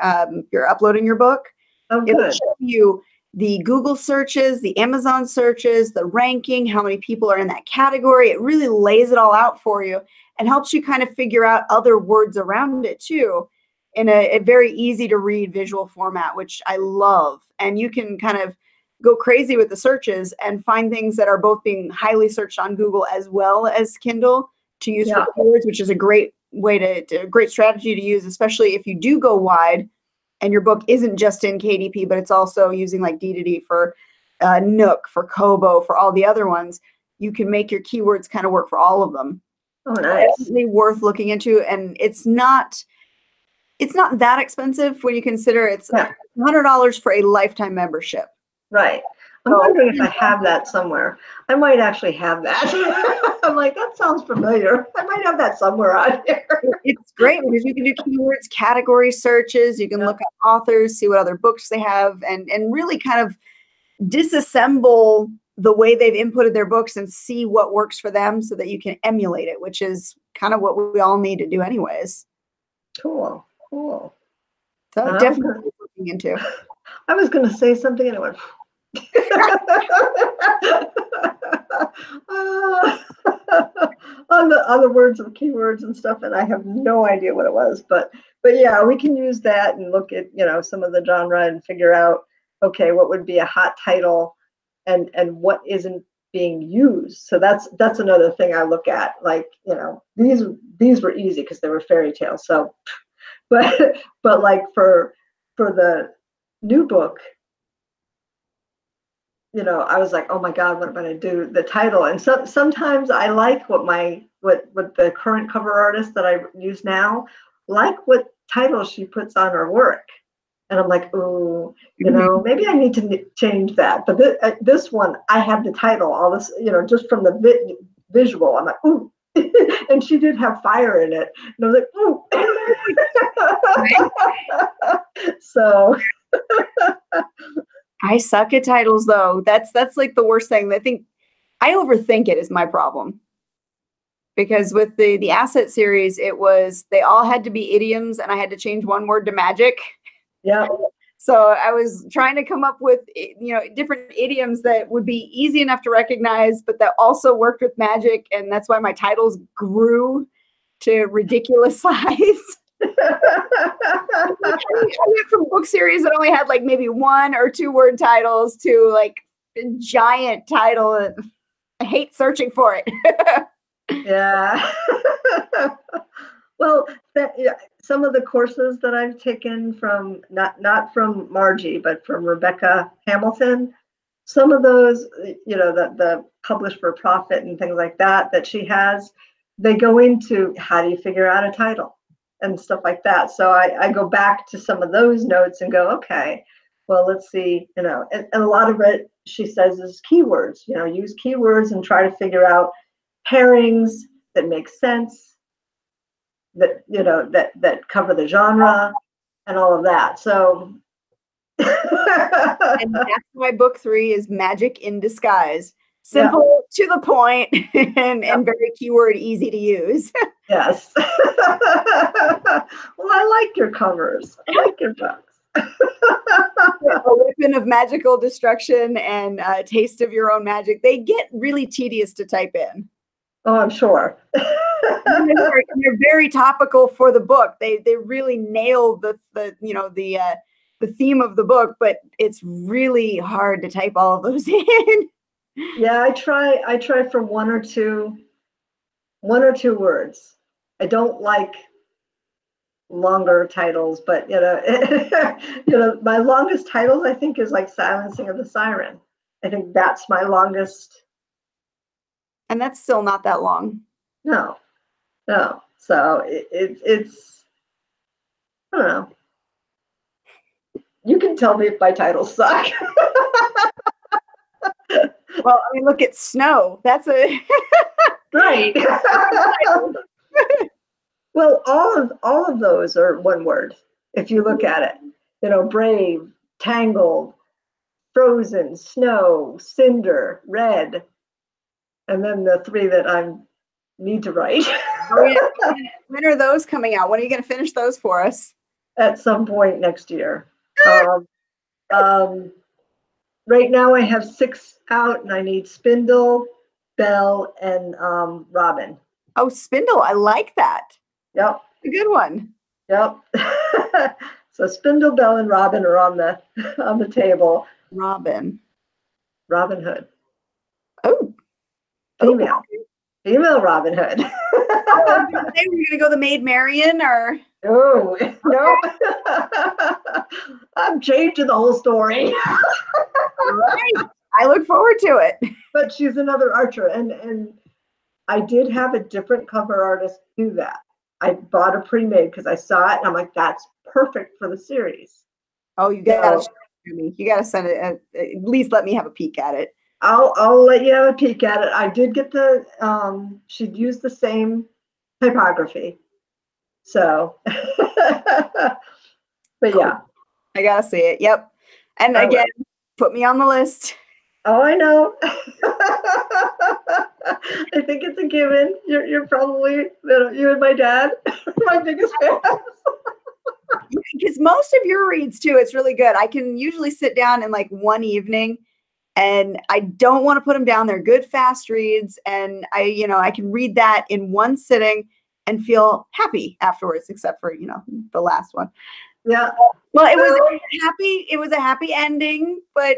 you're uploading your book. Oh, it will show you the Google searches, the Amazon searches, the ranking, how many people are in that category. It really lays it all out for you and helps you kind of figure out other words around it too, in a very easy to read visual format, which I love. And you can kind of go crazy with the searches and find things that are both being highly searched on Google as well as Kindle to use for keywords, which is a great way great strategy to use, especially if you do go wide and your book isn't just in KDP, but it's also using like D2D for Nook, for Kobo, for all the other ones, you can make your keywords kind of work for all of them. Oh, nice. Definitely worth looking into, and it's not that expensive when you consider it's $100 for a lifetime membership. Right. I'm wondering if I have that somewhere. I might actually have that. I'm like, that sounds familiar. I might have that somewhere out here. It's great because you can do keywords, category searches. You can look at authors, see what other books they have, and really kind of disassemble the way they've inputted their books and see what works for them so that you can emulate it, which is kind of what we all need to do anyways. Cool. Cool. So definitely looking into. I was going to say something and it went. On the words of keywords and stuff, and I have no idea what it was, but yeah, we can use that and look at some of the genre and figure out, okay, what would be a hot title and what isn't being used. So that's another thing I look at. Like, these were easy because they were fairy tales. So but like for the new book, I was like, oh my God, what am I going to do? The title. And sometimes I like what the current cover artist that I use now, like what title she puts on her work. And I'm like, oh, maybe I need to change that. But this one, I have the title, all this, just from the visual. I'm like, ooh. And she did have fire in it. And I was like, ooh. So. I suck at titles though. That's like the worst thing. I think I overthink it is my problem. Because with the asset series, they all had to be idioms and I had to change one word to magic. Yeah. So I was trying to come up with, different idioms that would be easy enough to recognize, but that also worked with magic. And that's why my titles grew to ridiculous size. I went from book series that only had like maybe 1 or 2 word titles to like a giant title. I hate searching for it. Yeah. Well, some of the courses that I've taken from not from Margie, but from Rebecca Hamilton, some of those, the publish for profit and things like that she has, they go into how do you figure out a title and stuff like that. So I go back to some of those notes and go, okay, well, let's see, and a lot of it, she says, is keywords, use keywords and try to figure out pairings that make sense, that that cover the genre and all of that. So and that's why book 3 is magic in disguise. Simple, to the point, and very keyword easy to use. Yes. Well, I like your covers. I like your books. A weapon of magical destruction and a taste of your own magic. They get really tedious to type in. Oh, I'm sure. They're very topical for the book. They really nail the theme of the book, but it's really hard to type all of those in. Yeah, I try for one or two words. I don't like longer titles, but my longest titles I think is like Silencing of the Siren. I think that's my longest. And that's still not that long. No. So it's I don't know. You can tell me if my titles suck. Well, I mean, look at Snow. That's a right. Well, all of those are one word. If you look at it, brave, tangled, frozen, snow, cinder, red, and then the 3 that I need to write. Oh, yeah. When are those coming out? When are you going to finish those for us? At some point next year. Right now I have 6 out, and I need Spindle, Belle, and Robin. Oh, Spindle. I like that. Yep. A good one. Yep. So Spindle, Belle, and Robin are on the table. Robin Hood. Oh. Female. Female Robin Hood. Were you going to go the Maid Marian or? Oh, no. I'm changing the whole story. Right. I look forward to it. But she's another Archer, and I did have a different cover artist do that. I bought a pre-made because I saw it and I'm like, that's perfect for the series. Oh, you gotta show it to me. You gotta send it. At least let me have a peek at it. I'll let you have a peek at it. I did get the she'd used the same typography. So but Cool. yeah. I gotta see it. Yep. And again, put me on the list. Oh, I know. I think it's a given. You're probably, you and my dad, my biggest fans. Because most of your reads too, it's really good. I can usually sit down in like one evening, and I don't want to put them down. They're good, fast reads, and I can read that in one sitting and feel happy afterwards, except for the last one. Yeah. Well, it was happy. It was a happy ending, but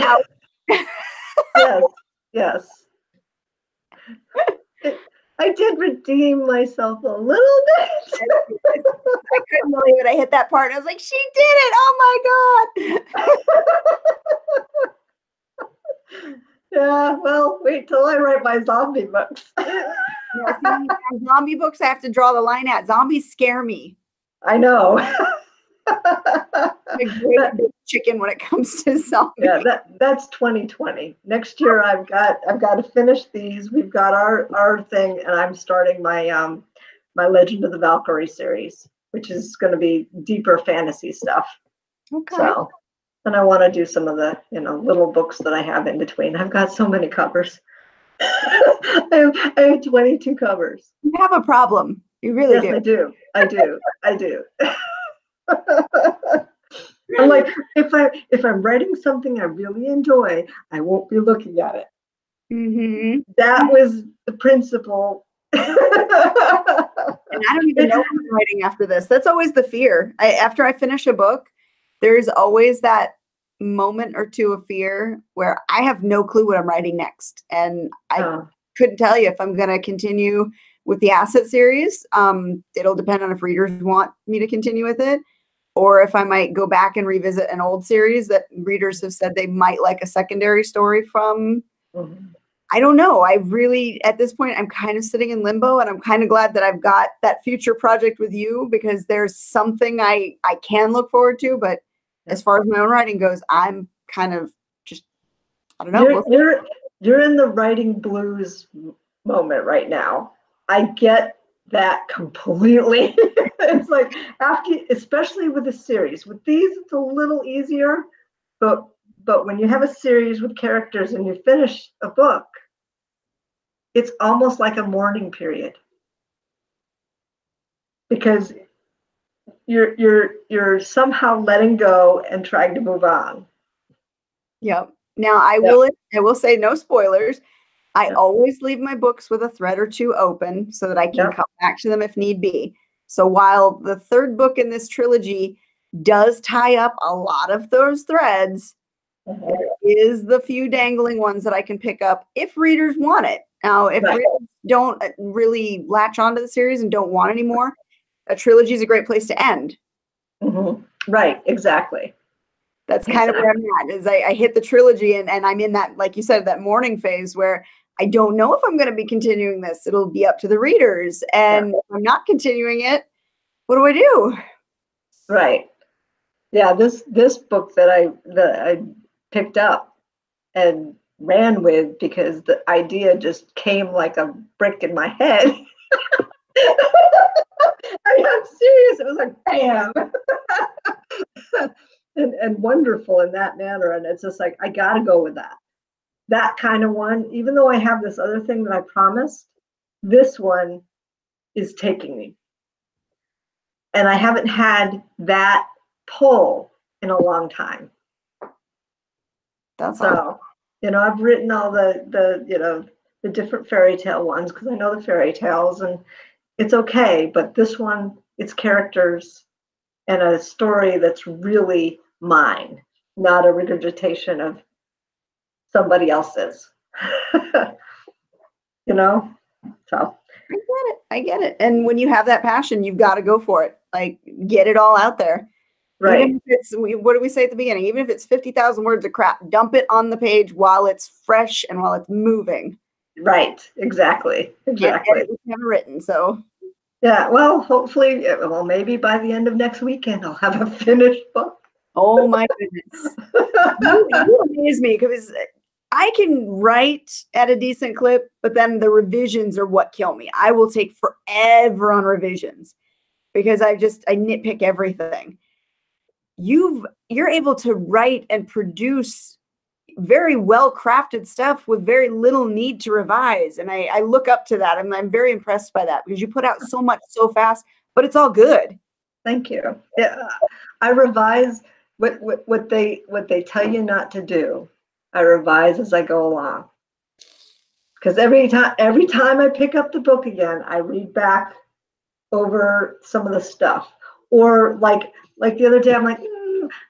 out. Yes. Yes. I did redeem myself a little bit. I couldn't believe it. I hit that part. And I was like, she did it. Oh my God. Yeah, well, wait till I write my zombie books. Zombie books, I have to draw the line at. Zombies scare me. I know. I'm a great big chicken when it comes to zombies. Yeah, that's 2020. Next year I've got to finish these. We've got our thing, and I'm starting my my Legend of the Valkyrie series, which is going to be deeper fantasy stuff. Okay. So, and I want to do some of the little books that I have in between. I've got so many covers. I have 22 covers. You have a problem. You really do. I do. I'm like, if I'm writing something I really enjoy, I won't be looking at it. Mm-hmm. That was the principle. And I don't even know what I'm writing after this. That's always the fear. After I finish a book, there's always that moment or two of fear where I have no clue what I'm writing next. And I couldn't tell you if I'm going to continue with the Asset series. It'll depend on if readers want me to continue with it, or if I might go back and revisit an old series that readers have said they might like a secondary story from. Mm-hmm. I don't know. I really, at this point, I'm kind of sitting in limbo, and I'm kind of glad that I've got that future project with you, because there's something I can look forward to. But as far as my own writing goes, I'm kind of just, I don't know. You're in the writing blues moment right now. I get that completely. It's like especially with a series. With these, it's a little easier, but when you have a series with characters and you finish a book, it's almost like a mourning period, because you're somehow letting go and trying to move on. Yep. Now I will say no spoilers. I always leave my books with a thread or two open so that I can come back to them if need be. So while the third book in this trilogy does tie up a lot of those threads, there is the few dangling ones that I can pick up if readers want it. Now, if readers don't really latch onto the series and don't want any more, a trilogy is a great place to end. Mm-hmm. Right, exactly. That's kind of where I'm at, is I hit the trilogy and I'm in that, like you said, that mourning phase where I don't know if I'm going to be continuing this. It'll be up to the readers. And if I'm not continuing it, what do I do? Right. Yeah, this book that I picked up and ran with, because the idea just came like a brick in my head. I'm serious. It was like bam. and wonderful in that manner. And it's just like, I gotta go with that kind of one. Even though I have this other thing that I promised, this one is taking me. And I haven't had that pull in a long time. That's so awesome. I've written all the different fairy tale ones because I know the fairy tales, and it's okay. But this one, it's characters and a story that's really mine, not a regurgitation of somebody else's. So I get it. I get it. And when you have that passion, you've got to go for it. Like, get it all out there. Right. Even if it's, what do we say at the beginning? Even if it's 50,000 words of crap, dump it on the page while it's fresh and while it's moving. Right. Exactly. Can't Exactly. edit what's never written. So, Yeah. Well, hopefully, well, maybe by the end of next weekend, I'll have a finished book. oh my goodness. You amaze me because I can write at a decent clip, but then the revisions are what kill me. I will take forever on revisions because I nitpick everything. You're able to write and produce very well crafted stuff with very little need to revise. And I look up to that. And I'm very impressed by that because you put out so much so fast, but it's all good. Thank you. Yeah, I revise what they tell you not to do. I revise as I go along. Because every time I pick up the book again, I read back over some of the stuff. Or like the other day, I'm like,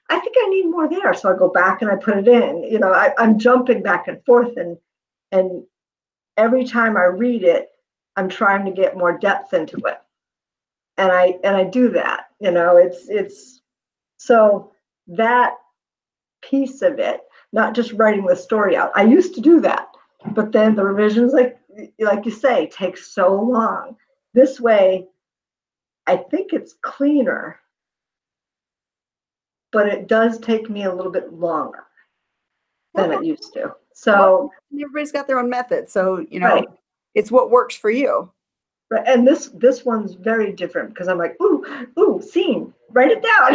I think I need more there. So I go back and I put it in. You know, I'm jumping back and forth, and every time I read it, I'm trying to get more depth into it. And I do that. You know, it's so that piece of it, not just writing the story out. I used to do that, but then the revisions, like you say, take so long. This way, I think it's cleaner, but it does take me a little bit longer than it used to. So well, everybody's got their own method. So, right. It's what works for you. Right. And this one's very different because I'm like, ooh, scene, write it down.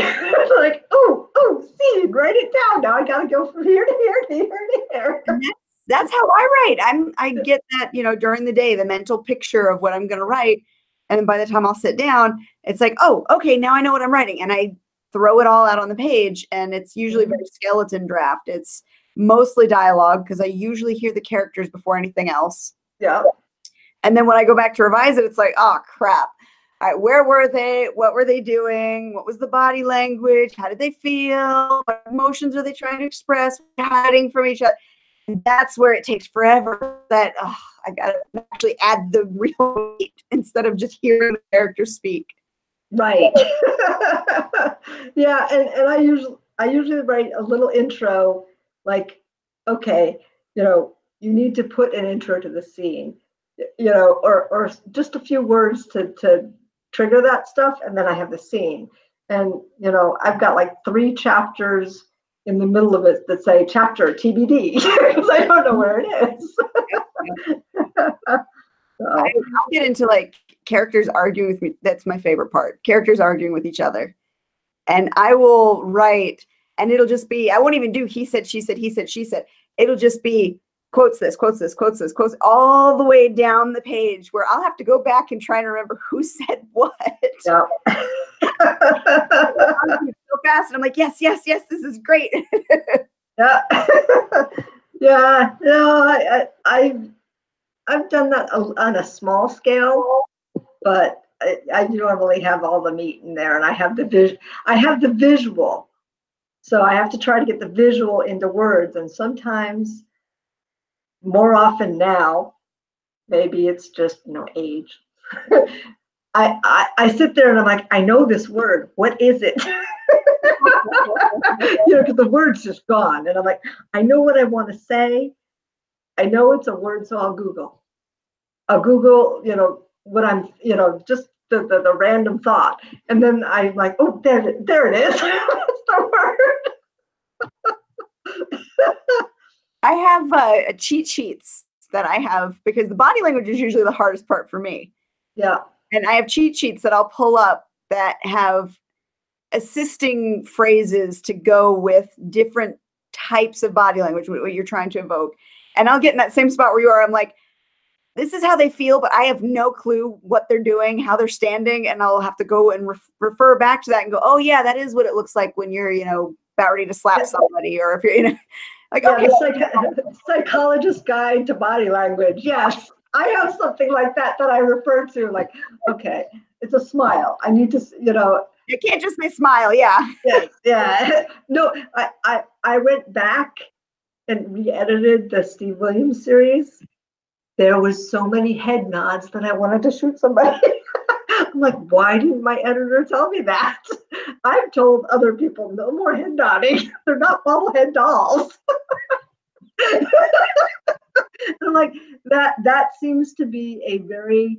Like, ooh, scene, write it down. Now I gotta go from here to here to here to here. And that's how I write. I get that, during the day, the mental picture of what I'm going to write. And then by the time I'll sit down, it's like, oh, okay, now I know what I'm writing. And I throw it all out on the page. And it's usually very skeleton draft. It's mostly dialogue because I usually hear the characters before anything else. Yeah. And then when I go back to revise it, it's like, oh, crap. All right, where were they? What were they doing? What was the body language? How did they feel? What emotions are they trying to express? Hiding from each other. And that's where it takes forever. That I gotta actually add the real weight instead of just hearing the characters speak. Right. Yeah, and I usually write a little intro, like, okay, you need to put an intro to the scene, or just a few words to trigger that stuff, and then I have the scene. And I've got like 3 chapters in the middle of it that say chapter TBD because I don't know where it is. So, I'll get into like characters arguing with me. That's my favorite part. Characters arguing with each other. And I will write, and it'll just be, I won't even do he said, she said, he said, she said. It'll just be quotes this, quotes this, quotes this, quotes all the way down the page where I'll have to go back and try and remember who said what. yeah. So fast. And I'm like, yes, yes, yes, this is great. Yeah. Yeah. No, I've done that on a small scale, but I normally have all the meat in there, and I have the visual. So I have to try to get the visual into words, and sometimes, more often now, maybe it's just age. I sit there and I'm like, I know this word. What is it? Because the word's just gone, and I'm like, I know what I want to say. I know it's a word, so I'll Google. What I'm, just the random thought. And then I'm like, oh, there it is. That's the word. I have cheat sheets that I have because the body language is usually the hardest part for me. Yeah. And I have cheat sheets that I'll pull up that have assisting phrases to go with different types of body language, what you're trying to evoke. And I'll get in that same spot where you are. I'm like, this is how they feel, but I have no clue what they're doing, how they're standing. And I'll have to go and refer back to that and go, oh yeah, that is what it looks like when you're, about ready to slap somebody, or if you're, like, yeah, okay. The Psychologist Guide to Body Language. Yes, I have something like that I refer to. Like, okay, it's a smile. I need to, You can't just say smile. Yeah. Yeah. No, I went back and re-edited the Steve Williams series, there was so many head nods that I wanted to shoot somebody. I'm like, why didn't my editor tell me that? I've told other people no more head nodding. They're not bobblehead dolls. I'm like, that seems to be a very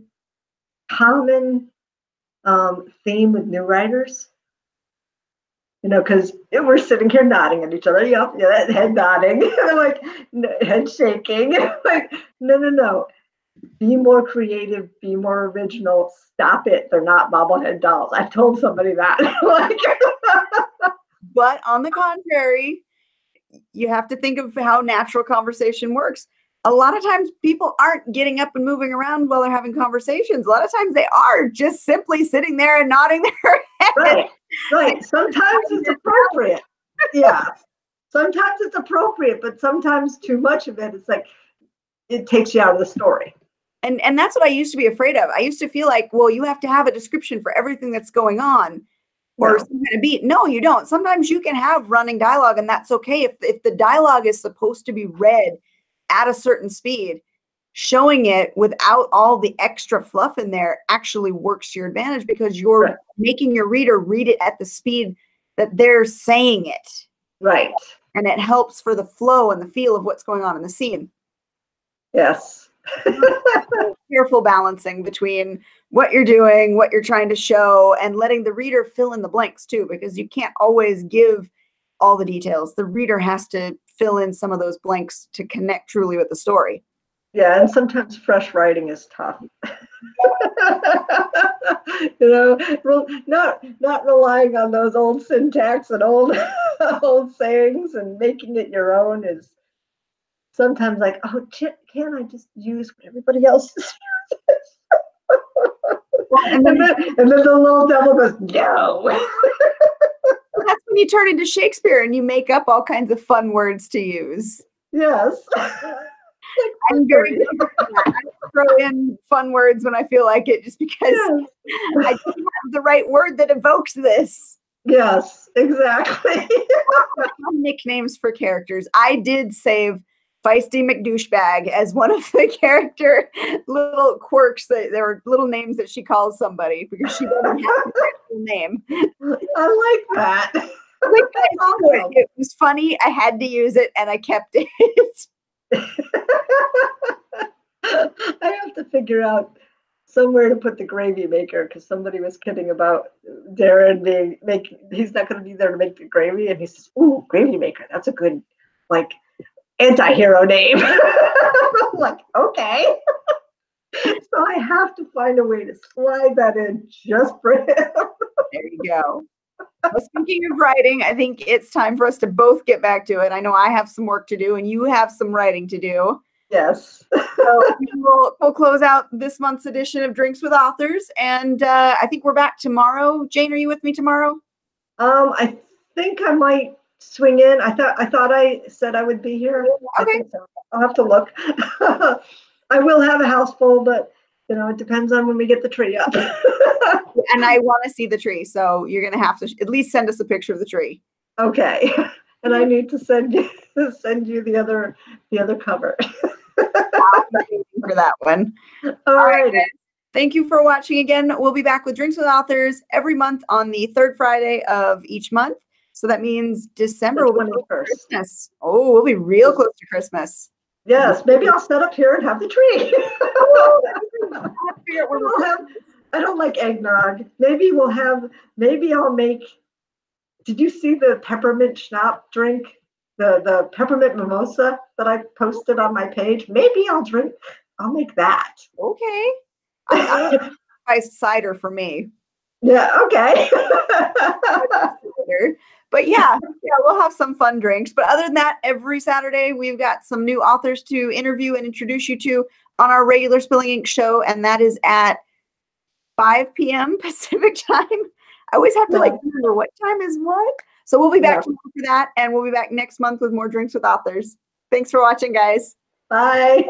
common theme with new writers. Because we're sitting here nodding at each other. Yeah, head nodding, like head shaking. Like, no. Be more creative, be more original. Stop it. They're not bobblehead dolls. I've told somebody that. But on the contrary, you have to think of how natural conversation works. A lot of times people aren't getting up and moving around while they're having conversations. A lot of times they are just simply sitting there and nodding their head. Right. Sometimes it's appropriate. Yeah. Sometimes it's appropriate, but sometimes too much of it, it's like, it takes you out of the story. And that's what I used to be afraid of. I used to feel like, well, you have to have a description for everything that's going on or some kind of beat. No, you don't. Sometimes you can have running dialogue, and that's okay. If the dialogue is supposed to be read at a certain speed, showing it without all the extra fluff in there actually works to your advantage, because you're making your reader read it at the speed that they're saying it. Right. And it helps for the flow and the feel of what's going on in the scene. Yes. Careful balancing between what you're doing, what you're trying to show, and letting the reader fill in the blanks too, because you can't always give all the details. The reader has to fill in some of those blanks to connect truly with the story. Yeah, and sometimes fresh writing is tough. Not relying on those old syntax and old sayings and making it your own is sometimes like, oh, can't I just use what everybody else uses? and then the little devil goes, no. That's when you turn into Shakespeare and you make up all kinds of fun words to use. Yes. I'm very good at that. I throw in fun words when I feel like it, just because I don't have the right word that evokes this. Yes, exactly. Nicknames for characters. I did save Feisty McDouchebag as one of the character little quirks. That there were little names that she calls somebody because she doesn't have an actual name. I like that. It was funny. I had to use it, and I kept it. I have to figure out somewhere to put the gravy maker, because somebody was kidding about Darren he's not going to be there to make the gravy, and he says, "Ooh, gravy maker. That's a good anti-hero name." I'm like, okay. So I have to find a way to slide that in just for him. There you go. Well, speaking of writing, I think it's time for us to both get back to it. I know I have some work to do, and you have some writing to do. Yes. So we'll close out this month's edition of Drinks with Authors, and I think we're back tomorrow. Jane, are you with me tomorrow? I think I might swing in. I thought I said I would be here. Okay. I think so. I'll have to look. I will have a house full, but it depends on when we get the tree up. And I want to see the tree, so you're gonna have to at least send us a picture of the tree. Okay. And I need to send you the other cover. For that one. All right. Thank you for watching again. We'll be back with Drinks with Authors every month on the third Friday of each month. So that means December will be Christmas. Oh, we'll be real close to Christmas. Yes, maybe I'll set up here and have the tree. I don't like eggnog. Maybe I'll make. Did you see the peppermint schnapps drink? The peppermint mimosa that I posted on my page? Maybe I'll make that. Okay. I buy cider for me. Yeah, okay. But yeah, we'll have some fun drinks. But other than that, every Saturday we've got some new authors to interview and introduce you to on our regular Spilling Ink show, and that is at 5 p.m. Pacific time. I always have to remember what time is what. So we'll be back tomorrow for that, and we'll be back next month with more Drinks with Authors. Thanks for watching, guys. Bye.